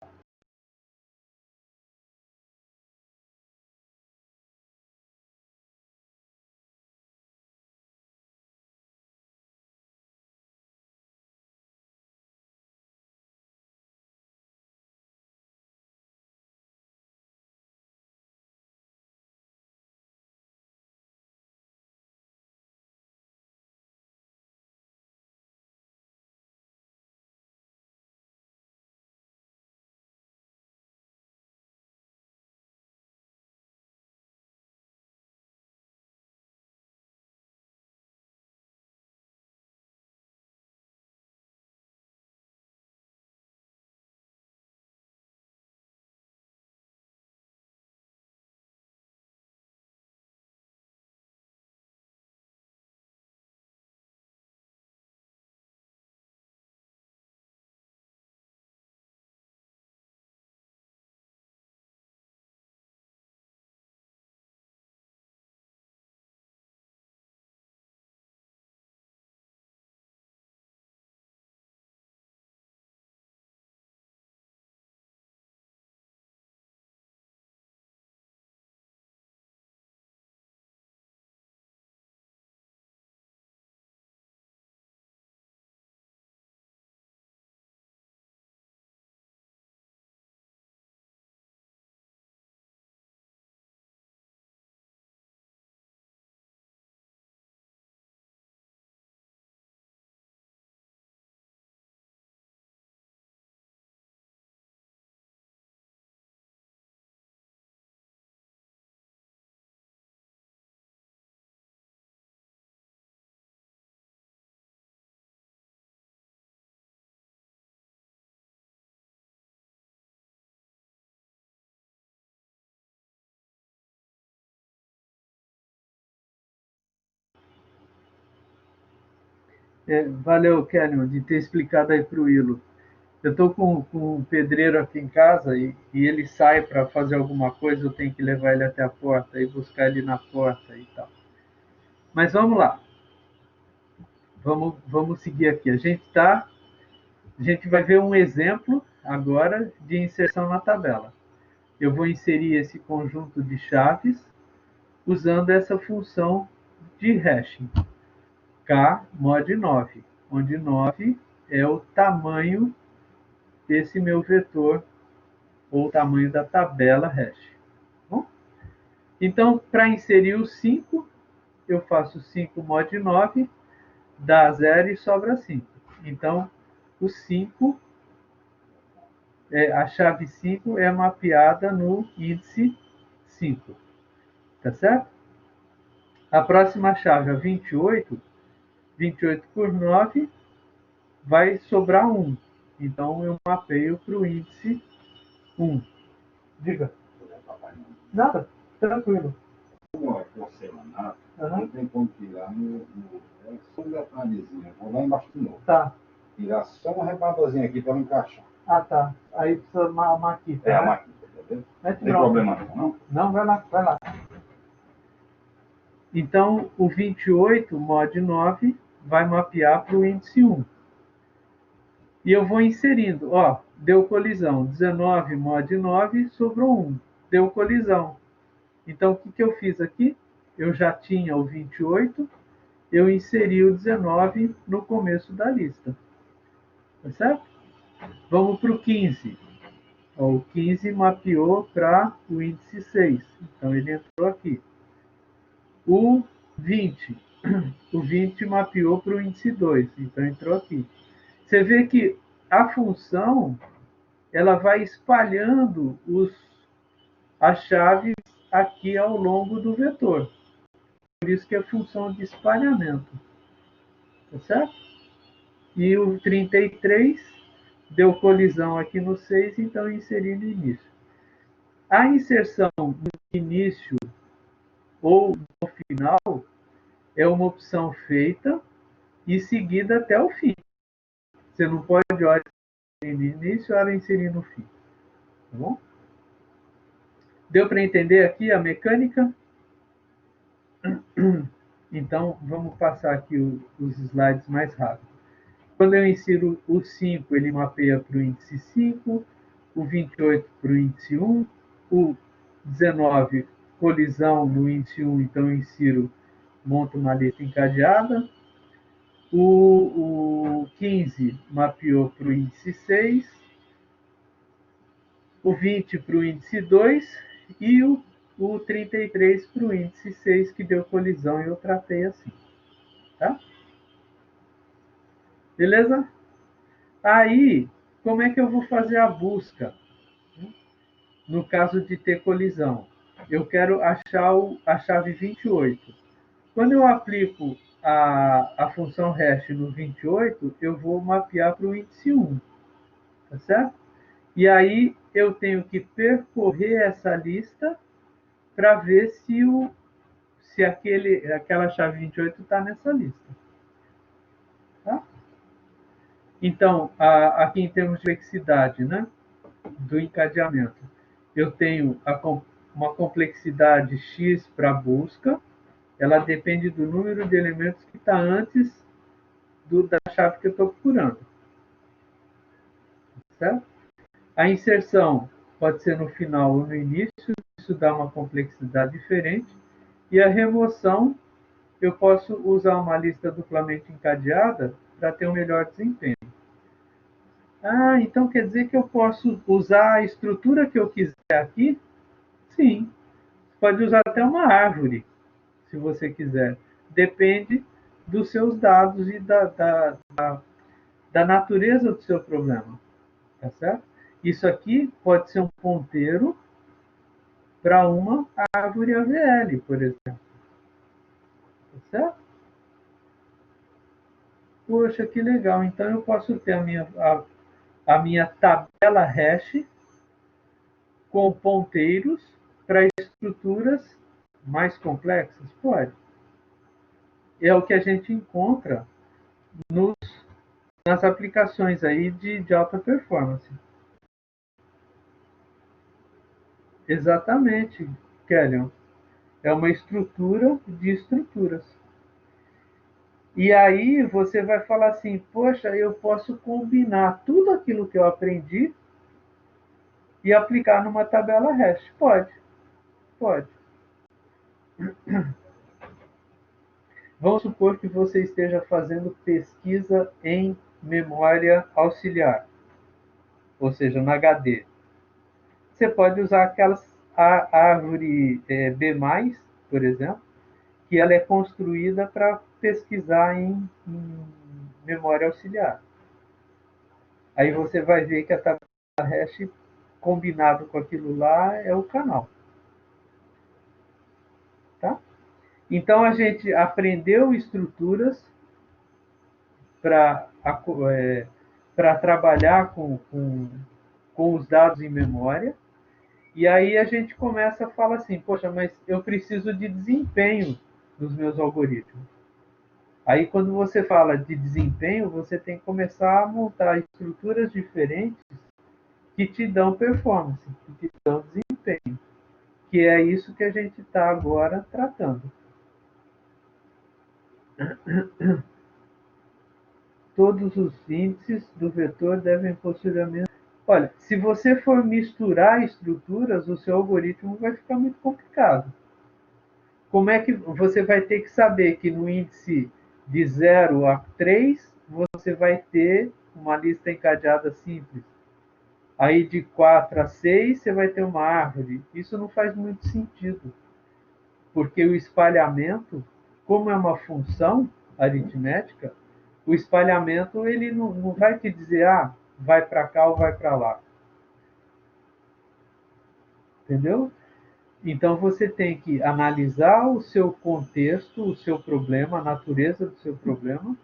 Valeu, Kelly, de ter explicado aí para o Ilo. Eu estou com um pedreiro aqui em casa e ele sai para fazer alguma coisa, eu tenho que levar ele até a porta e buscar ele na porta e tal. Mas vamos lá. Vamos seguir aqui. A gente vai ver um exemplo agora de inserção na tabela. Eu vou inserir esse conjunto de chaves usando essa função de hashing, k mod 9, onde 9 é o tamanho desse meu vetor ou o tamanho da tabela hash. Bom? Então, para inserir o 5, eu faço 5 mod 9, dá 0 e sobra 5. Então, o 5, a chave 5 é mapeada no índice 5. Tá certo? A próxima chave, a 28, 28 por 9, vai sobrar 1. Então, eu mapeio para o índice 1. Diga. Nada, tranquilo. Como é porcelanato, não tem como tirar só um detalhezinho. Vou lá embaixo de novo. Tá. Tirar só uma rebarbazinha aqui para encaixar. Ah, tá. Aí precisa uma maquita. É a né? máquina, entendeu? Não Mete tem bronca. problema não. Não, vai lá, vai lá. Então, o 28 mod 9 vai mapear para o índice 1. E eu vou inserindo, ó, deu colisão, 19 mod 9, sobrou 1, deu colisão. Então, o que eu fiz aqui? Eu já tinha o 28, eu inseri o 19 no começo da lista. Tá certo? Vamos para o 15. Ó, o 15 mapeou para o índice 6, então ele entrou aqui. O 20, o 20 mapeou para o índice 2, então entrou aqui. Você vê que a função ela vai espalhando as chaves aqui ao longo do vetor. Por isso que é função de espalhamento. Tá certo? E o 33 deu colisão aqui no 6, então eu inseri no início. A inserção no início ou no final é uma opção feita e seguida até o fim. Você não pode hora inserir no início e hora inserir no fim. Tá bom? Deu para entender aqui a mecânica? Então, vamos passar aqui os slides mais rápido. Quando eu insiro o 5, ele mapeia para o índice 5, o 28 para o índice 1, o 19, colisão no índice 1, então eu insiro, monto uma lista encadeada. O 15 mapeou para o índice 6, o 20 para o índice 2 e o 33 para o índice 6, que deu colisão, e eu tratei assim. Tá? Beleza? Aí, como é que eu vou fazer a busca? No caso de ter colisão, eu quero achar a chave 28. Quando eu aplico a função hash no 28, eu vou mapear para o índice 1. Tá certo? E aí eu tenho que percorrer essa lista para ver se aquela chave 28 está nessa lista. Tá? Então, aqui em termos de complexidade, né, do encadeamento, eu tenho uma complexidade x para busca, ela depende do número de elementos que está antes da chave que eu estou procurando. Certo? A inserção pode ser no final ou no início, isso dá uma complexidade diferente. E a remoção, eu posso usar uma lista duplamente encadeada para ter um melhor desempenho. Ah, então quer dizer que eu posso usar a estrutura que eu quiser aqui? Sim. Pode usar até uma árvore, se você quiser. Depende dos seus dados e da natureza do seu problema. Tá certo? Isso aqui pode ser um ponteiro para uma árvore AVL, por exemplo. Tá certo? Poxa, que legal. Então eu posso ter a minha tabela hash com ponteiros para estruturas mais complexas? Pode. É o que a gente encontra nas aplicações aí de alta performance. Exatamente, Kellyan. É uma estrutura de estruturas. E aí você vai falar assim, poxa, eu posso combinar tudo aquilo que eu aprendi e aplicar numa tabela hash. Pode, pode. Vamos supor que você esteja fazendo pesquisa em memória auxiliar, ou seja, no HD. Você pode usar a árvore B+, por exemplo, que ela é construída para pesquisar em memória auxiliar. Aí você vai ver que a tabela hash combinado com aquilo lá é o canal. Tá? Então a gente aprendeu estruturas para trabalhar com os dados em memória. E aí a gente começa a falar assim, poxa, mas eu preciso de desempenho nos meus algoritmos. Aí quando você fala de desempenho, você tem que começar a montar estruturas diferentes que te dão performance, que te dão desempenho, que é isso que a gente está agora tratando. Todos os índices do vetor devem possuir a mesma... Olha, se você for misturar estruturas, o seu algoritmo vai ficar muito complicado. Como é que você vai ter que saber que no índice de 0 a 3 você vai ter uma lista encadeada simples. Aí de 4 a 6 você vai ter uma árvore. Isso não faz muito sentido, porque o espalhamento, como é uma função aritmética, o espalhamento ele não vai te dizer, vai para cá ou vai para lá. Entendeu? Então você tem que analisar o seu contexto, o seu problema, a natureza do seu problema,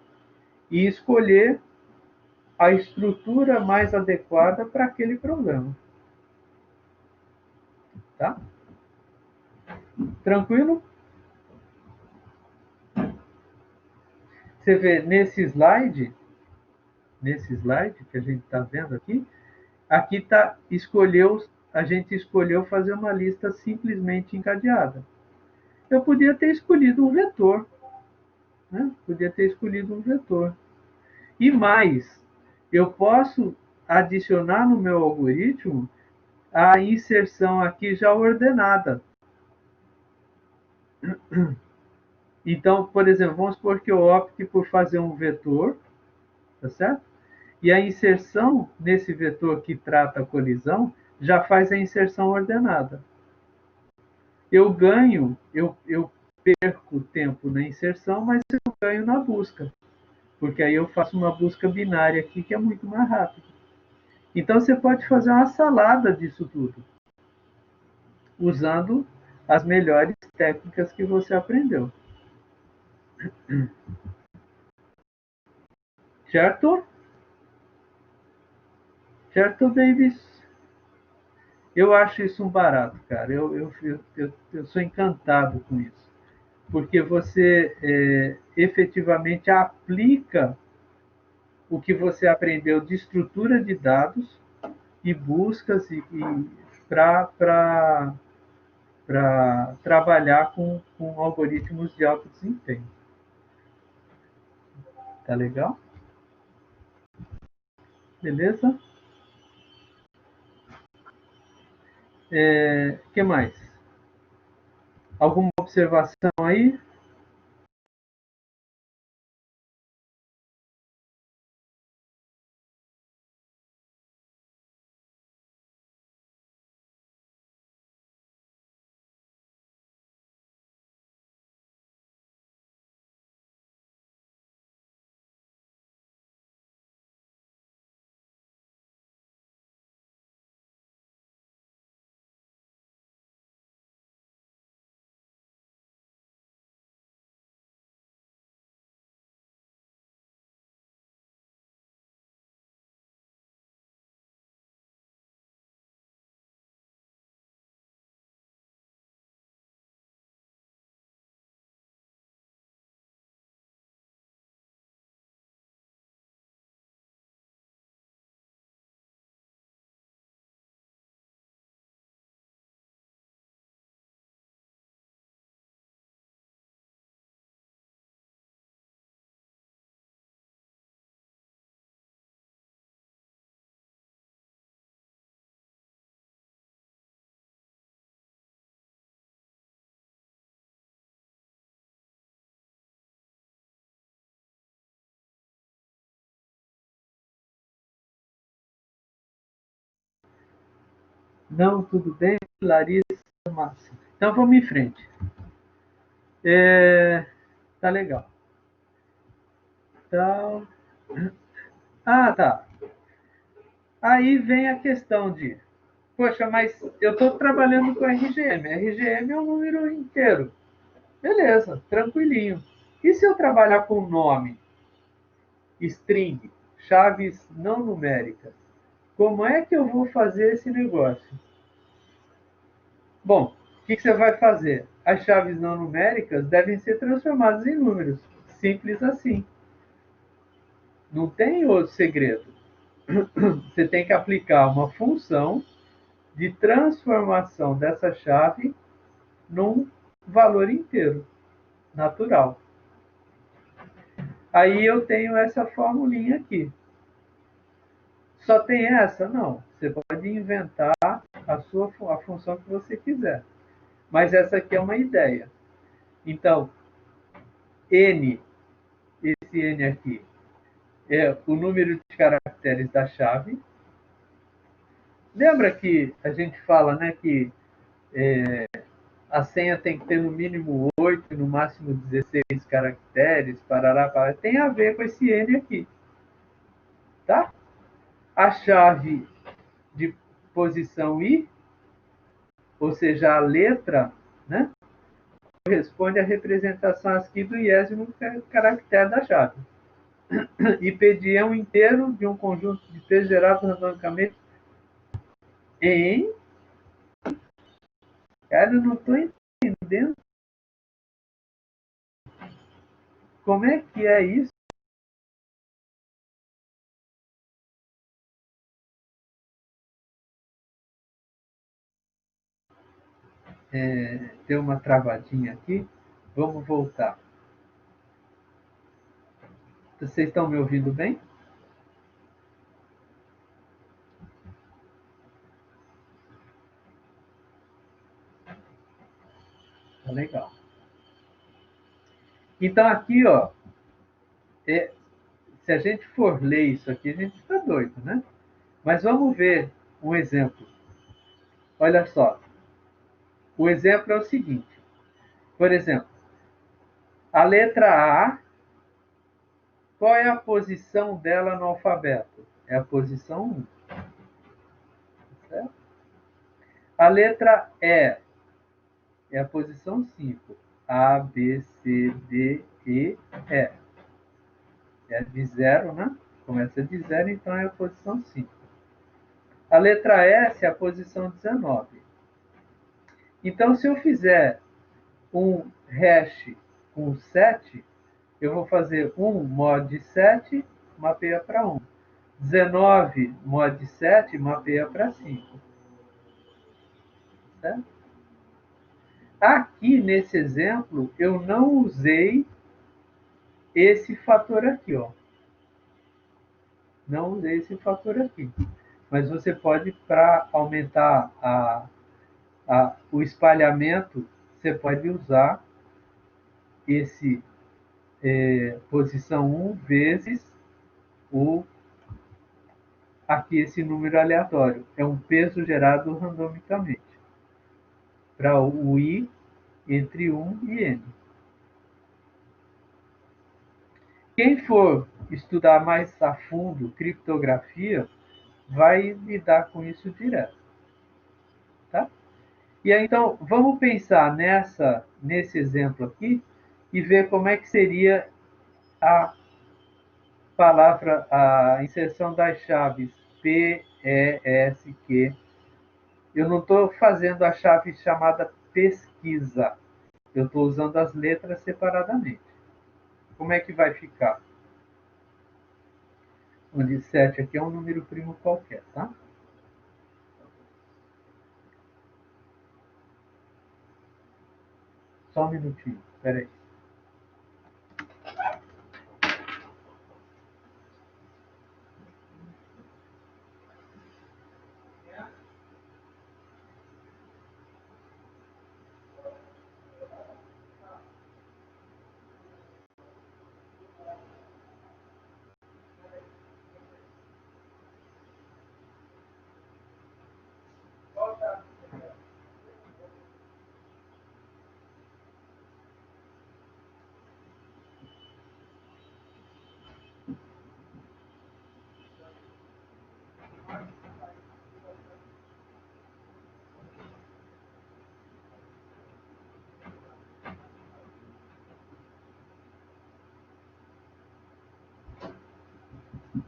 e escolher a estrutura mais adequada para aquele problema. Tá? Tranquilo? Você vê nesse slide que a gente está vendo aqui tá, a gente escolheu fazer uma lista simplesmente encadeada. Eu podia ter escolhido um vetor, né? Podia ter escolhido um vetor. E mais, eu posso adicionar no meu algoritmo a inserção aqui já ordenada. Então, por exemplo, vamos supor que eu opte por fazer um vetor, tá certo? E a inserção nesse vetor que trata a colisão já faz a inserção ordenada. Eu perco tempo na inserção, mas eu ganho na busca, porque aí eu faço uma busca binária aqui que é muito mais rápida. Então você pode fazer uma salada disso tudo, usando as melhores técnicas que você aprendeu. Certo? Certo, babies? Eu acho isso um barato, cara. Eu sou encantado com isso. Porque você efetivamente aplica o que você aprendeu de estrutura de dados e buscas para trabalhar com algoritmos de alto desempenho. Tá legal? Beleza? Que mais? Alguma observação aí? Não, tudo bem, Larissa, massa. Então vamos em frente. Tá legal. Então, tá. Aí vem a questão de, poxa, mas eu estou trabalhando com RGM. RGM é um número inteiro. Beleza, tranquilinho. E se eu trabalhar com nome, string, chaves não numéricas? Como é que eu vou fazer esse negócio? Bom, o que você vai fazer? As chaves não numéricas devem ser transformadas em números. Simples assim. Não tem outro segredo. você tem que aplicar uma função de transformação dessa chave num valor inteiro, natural. Aí eu tenho essa formulinha aqui. Só tem essa? Não. Você pode inventar a função que você quiser. Mas essa aqui é uma ideia. Então, N, esse N aqui, é o número de caracteres da chave. Lembra que a gente fala, né, que a senha tem que ter no mínimo 8, no máximo 16 caracteres, parará, parará. Tem a ver com esse N aqui. Tá? A chave de posição I, ou seja, a letra, né, corresponde à representação ASCII do iésimo caractere da chave. IPD é um inteiro de um conjunto de pesos gerado randomicamente em... Cara, eu não estou entendendo como é que é isso. Deu uma travadinha aqui. Vamos voltar. Vocês estão me ouvindo bem? Tá legal. Então aqui, ó, se a gente for ler isso aqui, a gente está doido, né? Mas vamos ver um exemplo. Olha só. O exemplo é o seguinte. Por exemplo, a letra A, qual é a posição dela no alfabeto? É a posição 1. Certo? A letra E é a posição 5. A, B, C, D, E, E. É de 0, né? Começa de 0, então é a posição 5. A letra S é a posição 19. Então, se eu fizer um hash com 7, eu vou fazer 1 mod 7, mapeia para 1. 19 mod 7, mapeia para 5. Certo? Aqui, nesse exemplo, eu não usei esse fator aqui, ó. Não usei esse fator aqui. Mas você pode, para aumentar o espalhamento, você pode usar esse posição 1 vezes aqui esse número aleatório. É um peso gerado randomicamente para o I entre 1 e N. Quem for estudar mais a fundo criptografia vai lidar com isso direto. Tá? E aí, então, vamos pensar nesse exemplo aqui e ver como é que seria a palavra, a inserção das chaves P, E, S, Q. Eu não estou fazendo a chave chamada pesquisa. Eu estou usando as letras separadamente. Como é que vai ficar? Onde 7 aqui é um número primo qualquer, tá? Só um minutinho, espera aí.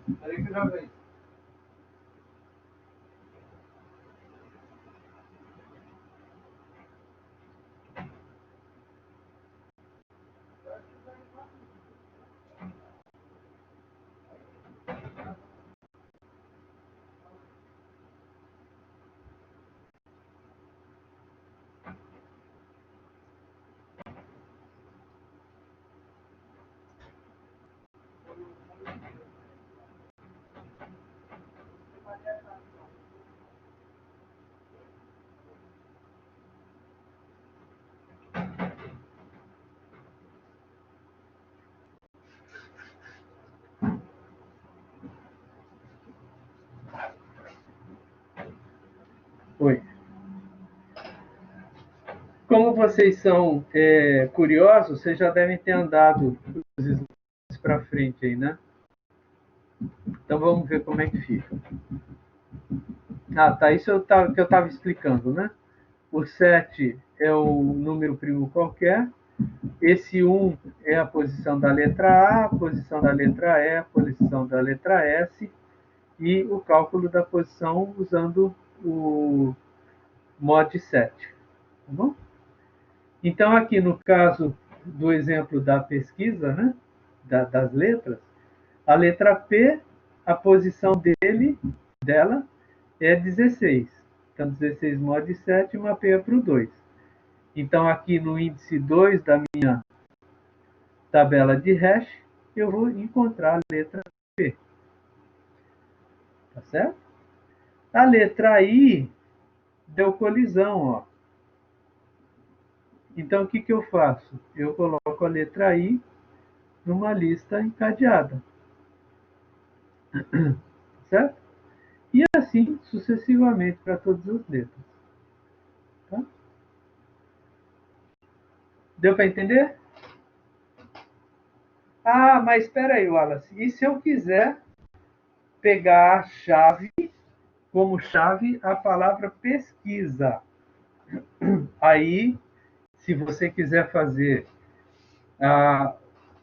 Espera aí que eu já venho. Como vocês são curiosos, vocês já devem ter andado os slides para frente aí, né? Então vamos ver como é que fica. Ah, tá. Isso que eu estava explicando, né? O 7 é o número primo qualquer. Esse 1 é a posição da letra A, a posição da letra E, a posição da letra S e o cálculo da posição usando o mod 7. Tá bom? Então, aqui no caso do exemplo da pesquisa, né, das letras, a letra P, a posição dela é 16. Então, 16 mod 7 mapeia para o 2. Então, aqui no índice 2 da minha tabela de hash, eu vou encontrar a letra P. Tá certo? A letra I deu colisão, ó. Então, o que eu faço? Eu coloco a letra I numa lista encadeada. Certo? E assim sucessivamente para todas as letras. Tá? Deu para entender? Ah, mas espera aí, Wallace. E se eu quiser pegar a chave, como chave, a palavra pesquisa? Aí, se você quiser fazer,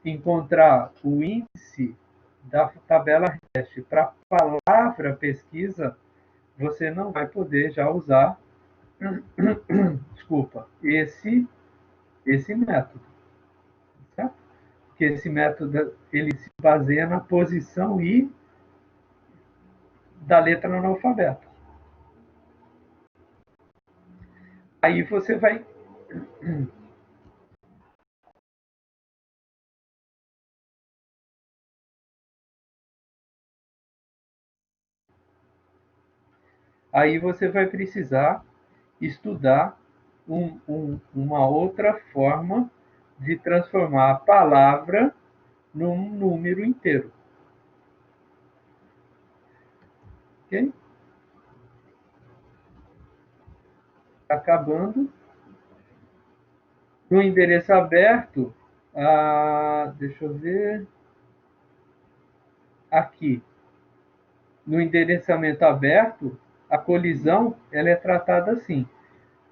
encontrar o índice da tabela hash para a palavra pesquisa, você não vai poder já usar, desculpa, esse método. Certo? Porque esse método ele se baseia na posição I da letra no alfabeto. Aí você vai precisar estudar uma outra forma de transformar a palavra num número inteiro. Ok? Acabando. No endereço aberto, deixa eu ver. Aqui, no endereçamento aberto, a colisão ela é tratada assim.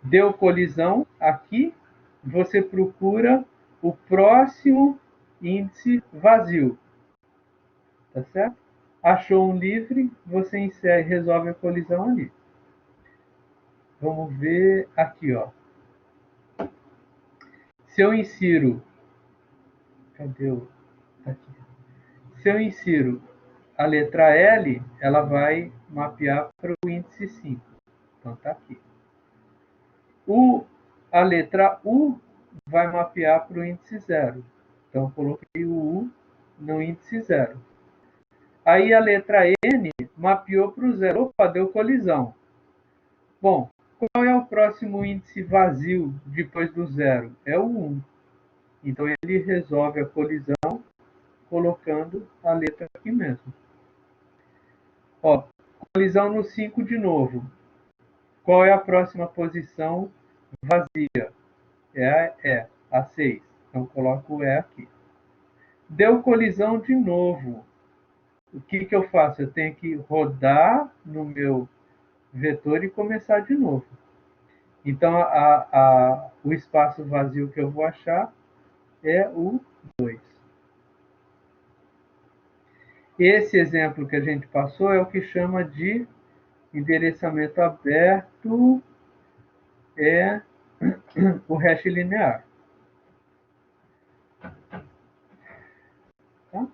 Deu colisão aqui, você procura o próximo índice vazio. Tá certo? Achou um livre, você insere, resolve a colisão ali. Vamos ver aqui, ó. Se eu insiro, cadê o? Aqui. Se eu insiro a letra L, ela vai mapear para o índice 5. Então tá aqui. A letra U vai mapear para o índice 0. Então, coloquei o U no índice 0. Aí a letra N mapeou para o 0. Opa, deu colisão. Bom, qual é o próximo índice vazio depois do 0? É o 1. Então, ele resolve a colisão colocando a letra aqui mesmo. Ó, colisão no 5 de novo. Qual é a próxima posição vazia? É a 6. Então, coloco o E aqui. Deu colisão de novo. O que eu faço? Eu tenho que rodar no meu vetor e começar de novo. Então, o espaço vazio que eu vou achar é o 2. Esse exemplo que a gente passou é o que chama de endereçamento aberto, o hash linear. Tá?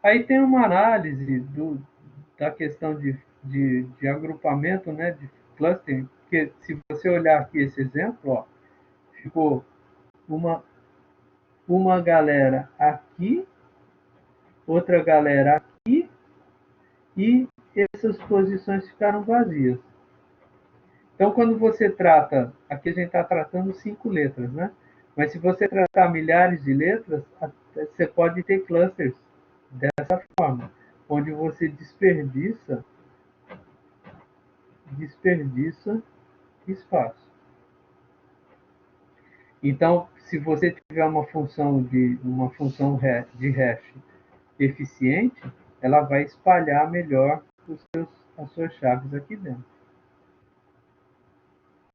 Aí tem uma análise da questão de agrupamento, né, de clustering, porque se você olhar aqui esse exemplo, ó, ficou uma galera aqui, outra galera aqui, e essas posições ficaram vazias. Então, quando você trata, aqui a gente está tratando 5 letras, né? Mas se você tratar milhares de letras, você pode ter clusters dessa forma, onde você desperdiça espaço. Então, se você tiver uma função de hash eficiente, ela vai espalhar melhor as suas chaves aqui dentro.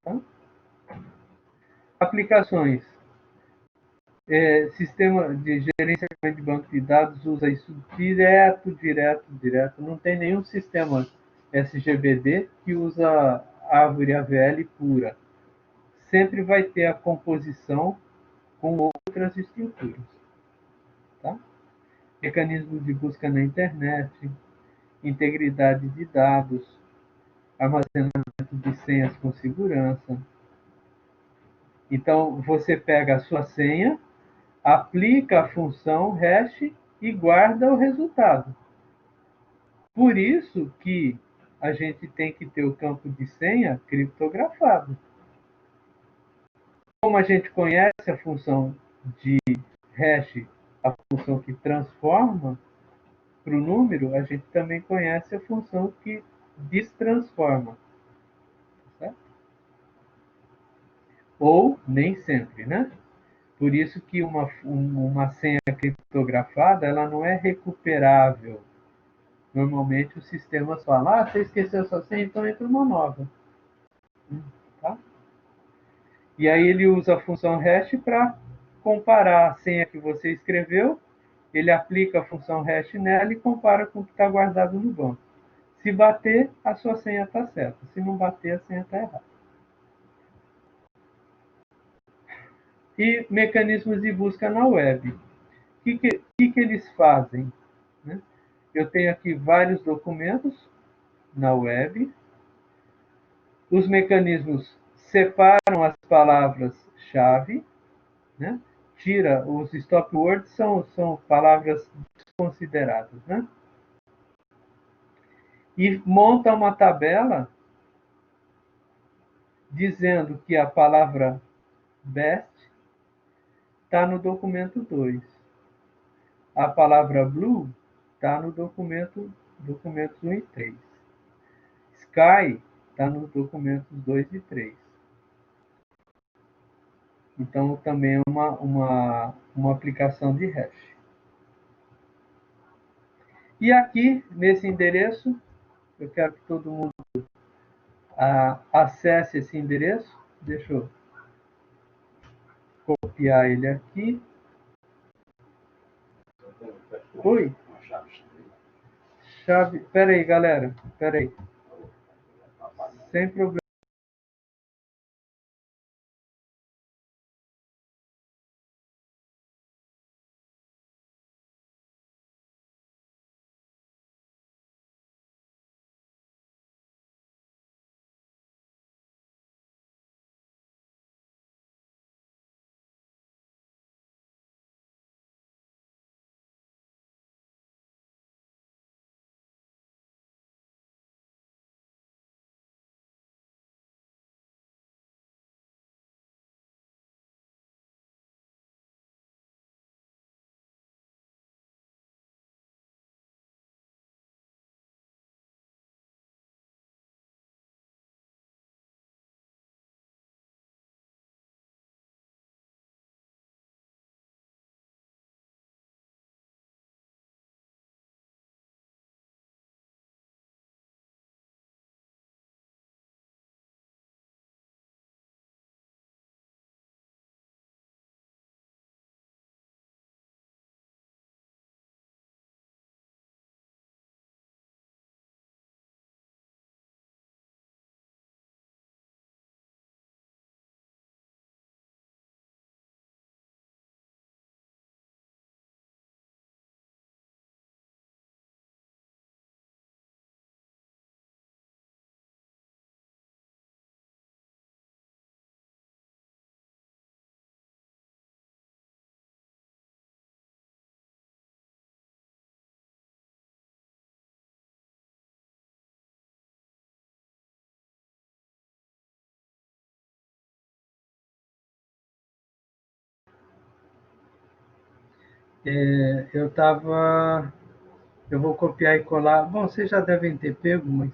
Tá? Aplicações. Sistema de gerenciamento de banco de dados usa isso direto. Não tem nenhum sistema SGBD que usa árvore AVL pura. Sempre vai ter a composição com outras estruturas. Tá? Mecanismos de busca na internet, integridade de dados, armazenamento de senhas com segurança. Então, você pega a sua senha, aplica a função hash e guarda o resultado. Por isso que a gente tem que ter o campo de senha criptografado. Como a gente conhece a função de hash, a função que transforma para o número, a gente também conhece a função que destransforma. Certo? Ou nem sempre, né? Por isso que uma senha criptografada ela não é recuperável. Normalmente os sistemas falam, você esqueceu sua senha, então entra uma nova. Tá? E aí ele usa a função hash para comparar a senha que você escreveu, ele aplica a função hash nela e compara com o que está guardado no banco. Se bater, a sua senha está certa. Se não bater, a senha está errada. E mecanismos de busca na web. O que eles fazem? Né? Eu tenho aqui vários documentos na web. Os mecanismos separam as palavras-chave, né? Tira os stop words, são palavras desconsideradas, né? E monta uma tabela dizendo que a palavra best está no documento 2. A palavra blue está no documentos 1 e 3. Sky está nos documentos 2 e 3. Então, também é uma aplicação de hash. E aqui, nesse endereço, eu quero que todo mundo acesse esse endereço. Deixa eu copiar ele aqui. Oi? Chave. Espera aí, galera. Espera aí. Sem problema. Eu vou copiar e colar. Bom, vocês já devem ter pego, mas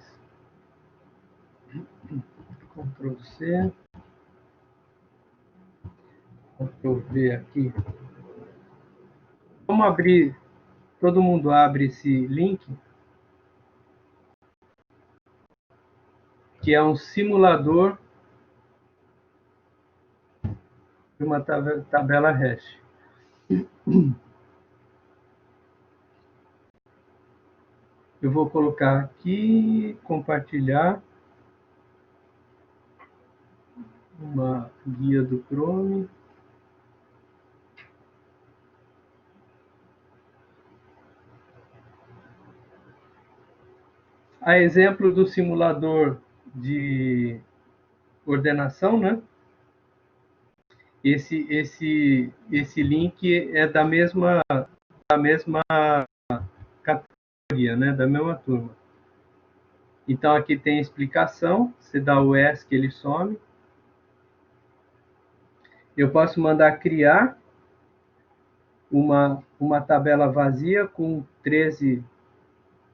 Ctrl C. Deixa eu ver aqui. Vamos abrir, todo mundo abre esse link, que é um simulador de uma tabela hash. Eu vou colocar aqui, compartilhar uma guia do Chrome. A exemplo do simulador de ordenação, né? Esse link é da mesma categoria, né? Da mesma turma. Então, aqui tem a explicação. Você dá o ESC, ele some. Eu posso mandar criar uma tabela vazia com 13,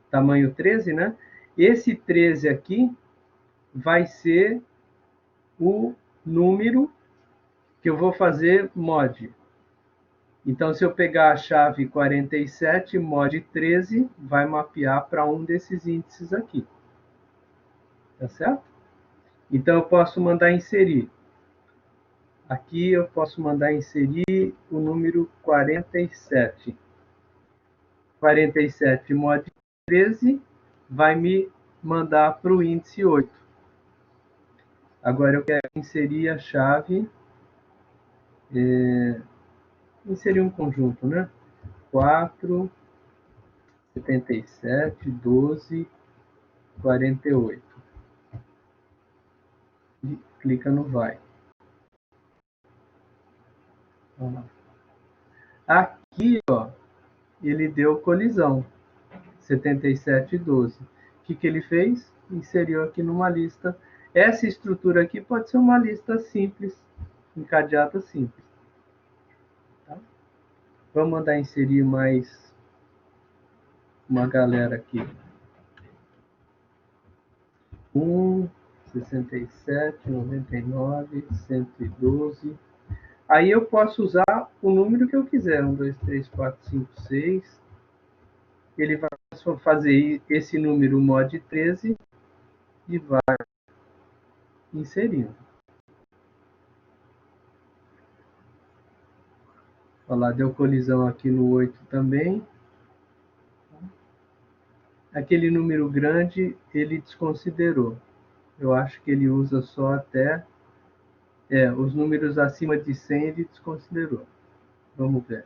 tamanho 13, né? Esse 13 aqui vai ser o número que eu vou fazer mod. Então, se eu pegar a chave 47, mod 13, vai mapear para um desses índices aqui. Tá certo? Então, eu posso mandar inserir. Aqui eu posso mandar inserir o número 47. 47 mod 13 vai me mandar para o índice 8. Agora eu quero inserir a chave, inserir um conjunto, né? 4, 77, 12, 48. E clica no vai. Aqui, ó, ele deu colisão. 77 e 12. O que ele fez? Inseriu aqui numa lista. Essa estrutura aqui pode ser uma lista simples, encadeada simples. Tá? Vamos mandar inserir mais uma galera aqui. 67, 99, 112. Aí eu posso usar o número que eu quiser. 1, 2, 3, 4, 5, 6. Ele vai fazer esse número mod 13 e vai inserindo. Olha lá, deu colisão aqui no 8 também. Aquele número grande, ele desconsiderou. Eu acho que ele usa só até... os números acima de 100 ele desconsiderou. Vamos ver.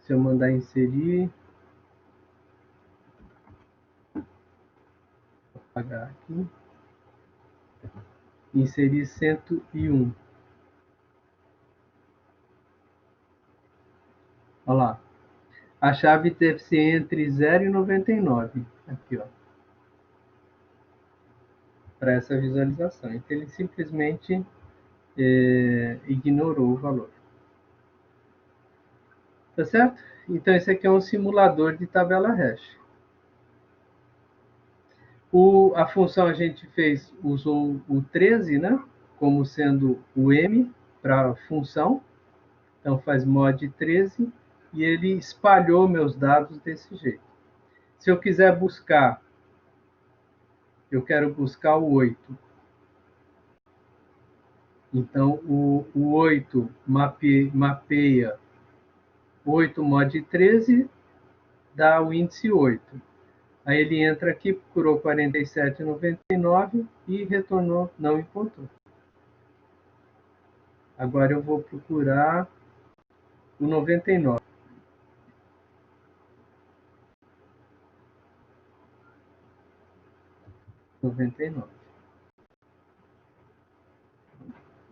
Se eu mandar inserir... Vou apagar aqui. Inserir 101. Olha lá. A chave deve ser entre 0 e 99. Aqui, ó. Para essa visualização. Então, ele simplesmente ignorou o valor. Tá certo? Então, esse aqui é um simulador de tabela hash. A função a gente usou o 13, né? Como sendo o M para função. Então, faz mod 13 e ele espalhou meus dados desse jeito. Se eu quiser buscar, eu quero buscar o 8. Então, o 8 mapeia 8 mod 13, dá o índice 8. Aí ele entra aqui, procurou 47,99 e retornou, não encontrou. Agora eu vou procurar o 99.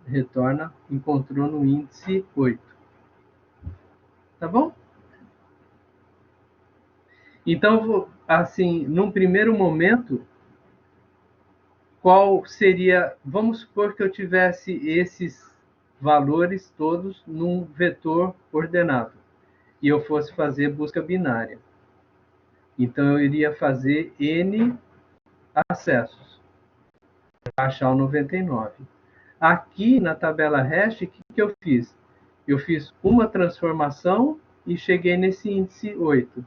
Retorna, encontrou no índice 8. Tá bom? Então, assim, num primeiro momento, qual seria... Vamos supor que eu tivesse esses valores todos num vetor ordenado e eu fosse fazer busca binária. Então, eu iria fazer N acessos para achar o 99. Aqui na tabela hash, o que eu fiz? Eu fiz uma transformação e cheguei nesse índice 8.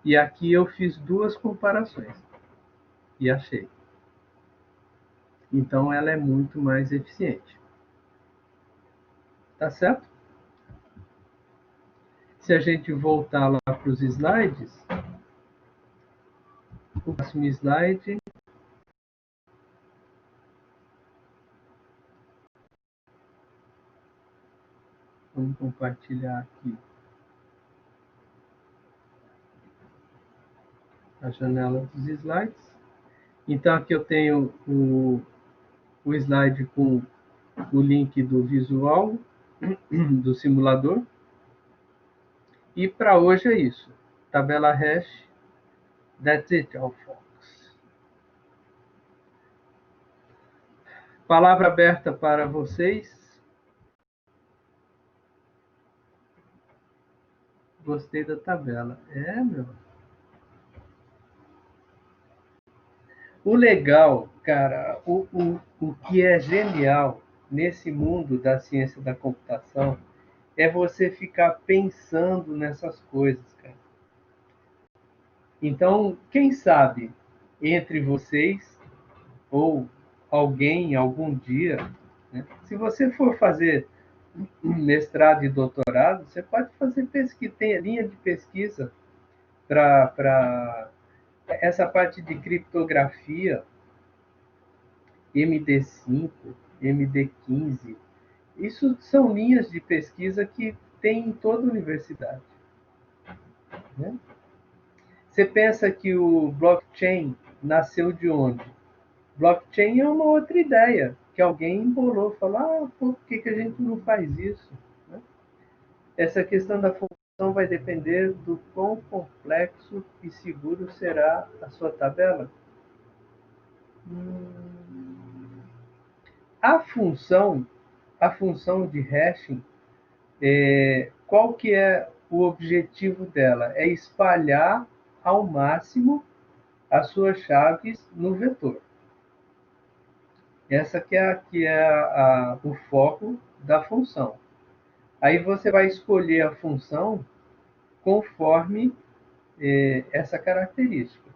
E aqui eu fiz 2 comparações e achei. Então ela é muito mais eficiente. Tá certo? Se a gente voltar lá para os slides, o próximo slide. Vamos compartilhar aqui a janela dos slides. Então aqui eu tenho o slide com o link do visual do simulador. E para hoje é isso. Tabela hash. That's it, all folks. Palavra aberta para vocês. Gostei da tabela. É, meu. O legal, cara, o que é genial nesse mundo da ciência da computação é você ficar pensando nessas coisas, cara. Então, quem sabe, entre vocês, ou alguém, algum dia, né, se você for fazer mestrado e doutorado, você pode fazer pesquisa, tem linha de pesquisa para essa parte de criptografia, MD5, MD15. Isso são linhas de pesquisa que tem em toda a universidade, né? Você pensa que o blockchain nasceu de onde? Blockchain é uma outra ideia, que alguém embolou, falou, por que a gente não faz isso? Né? Essa questão da função vai depender do quão complexo e seguro será a sua tabela. A função de hashing, qual que é o objetivo dela? É espalhar ao máximo as suas chaves no vetor. Essa que é o foco da função. Aí você vai escolher a função conforme essa característica.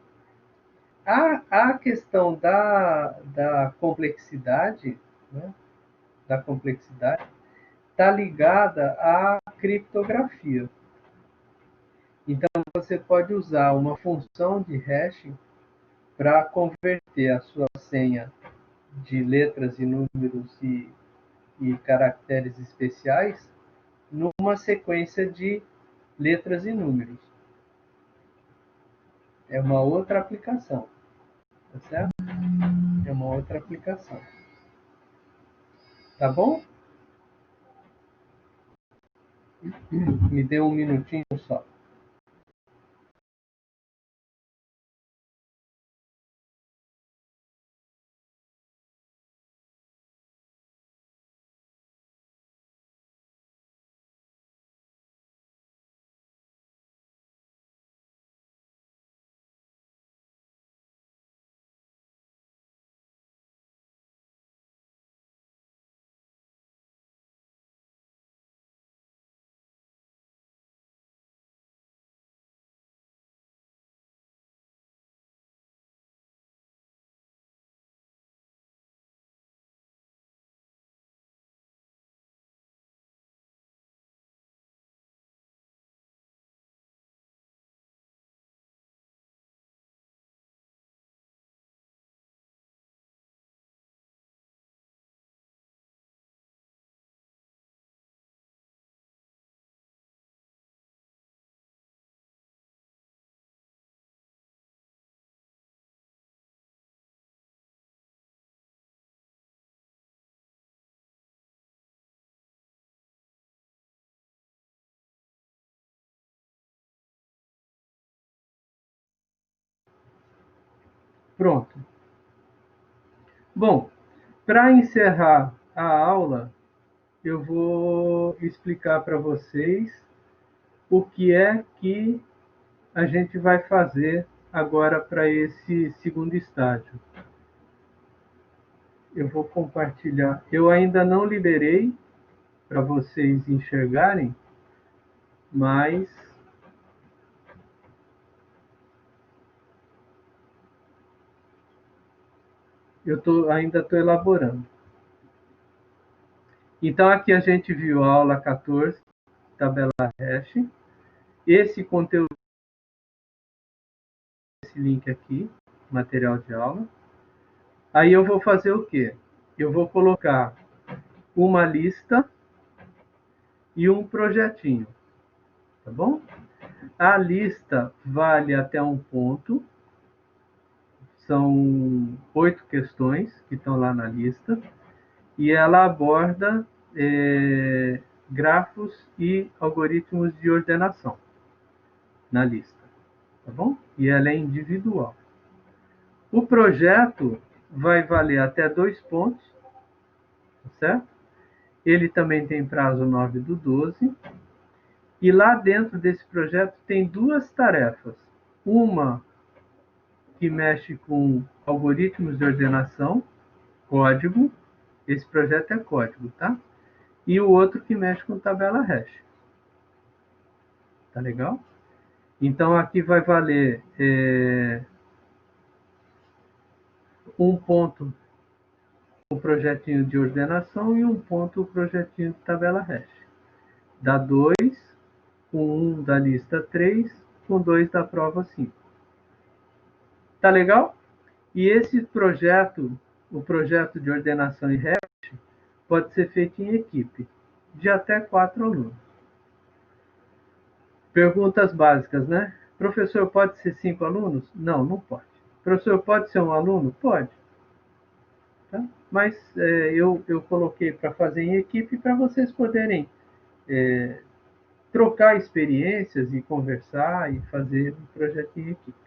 A questão da complexidade, né, está ligada à criptografia. Então, você pode usar uma função de hashing para converter a sua senha de letras e números e caracteres especiais numa sequência de letras e números. É uma outra aplicação, tá certo? É uma outra aplicação. Tá bom? Me dê um minutinho só. Pronto. Bom, para encerrar a aula, eu vou explicar para vocês o que é que a gente vai fazer agora para esse segundo estágio. Eu vou compartilhar. Eu ainda não liberei para vocês enxergarem, mas ainda estou elaborando. Então, aqui a gente viu a aula 14, tabela hash. Esse conteúdo, esse link aqui, material de aula. Aí eu vou fazer o quê? Eu vou colocar uma lista e um projetinho, tá bom? A lista vale até um ponto. São 8 questões que estão lá na lista. E ela aborda grafos e algoritmos de ordenação na lista, tá bom? E ela é individual. O projeto vai valer até 2 pontos, certo? Ele também tem prazo 9/12. E lá dentro desse projeto tem 2 tarefas. Uma que mexe com algoritmos de ordenação, código. Esse projeto é código, tá? E o outro que mexe com tabela hash. Tá legal? Então, aqui vai valer 1 ponto o projetinho de ordenação e 1 ponto o projetinho de tabela hash. Dá 2, com 1 da lista 3, com 2 da prova 5. Tá legal? E esse projeto, o projeto de ordenação e hash, pode ser feito em equipe, de até 4 alunos. Perguntas básicas, né? Professor, pode ser 5 alunos? Não, não pode. Professor, pode ser um aluno? Pode. Tá? Mas eu coloquei para fazer em equipe para vocês poderem trocar experiências e conversar e fazer um projeto em equipe.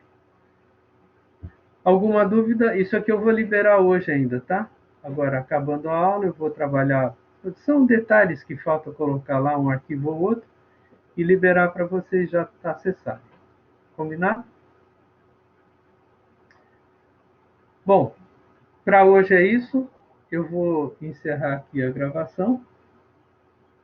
Alguma dúvida? Isso aqui eu vou liberar hoje ainda, tá? Agora, acabando a aula, eu vou trabalhar. São detalhes que falta colocar lá, um arquivo ou outro, e liberar para vocês já acessarem. Combinado? Bom, para hoje é isso. Eu vou encerrar aqui a gravação.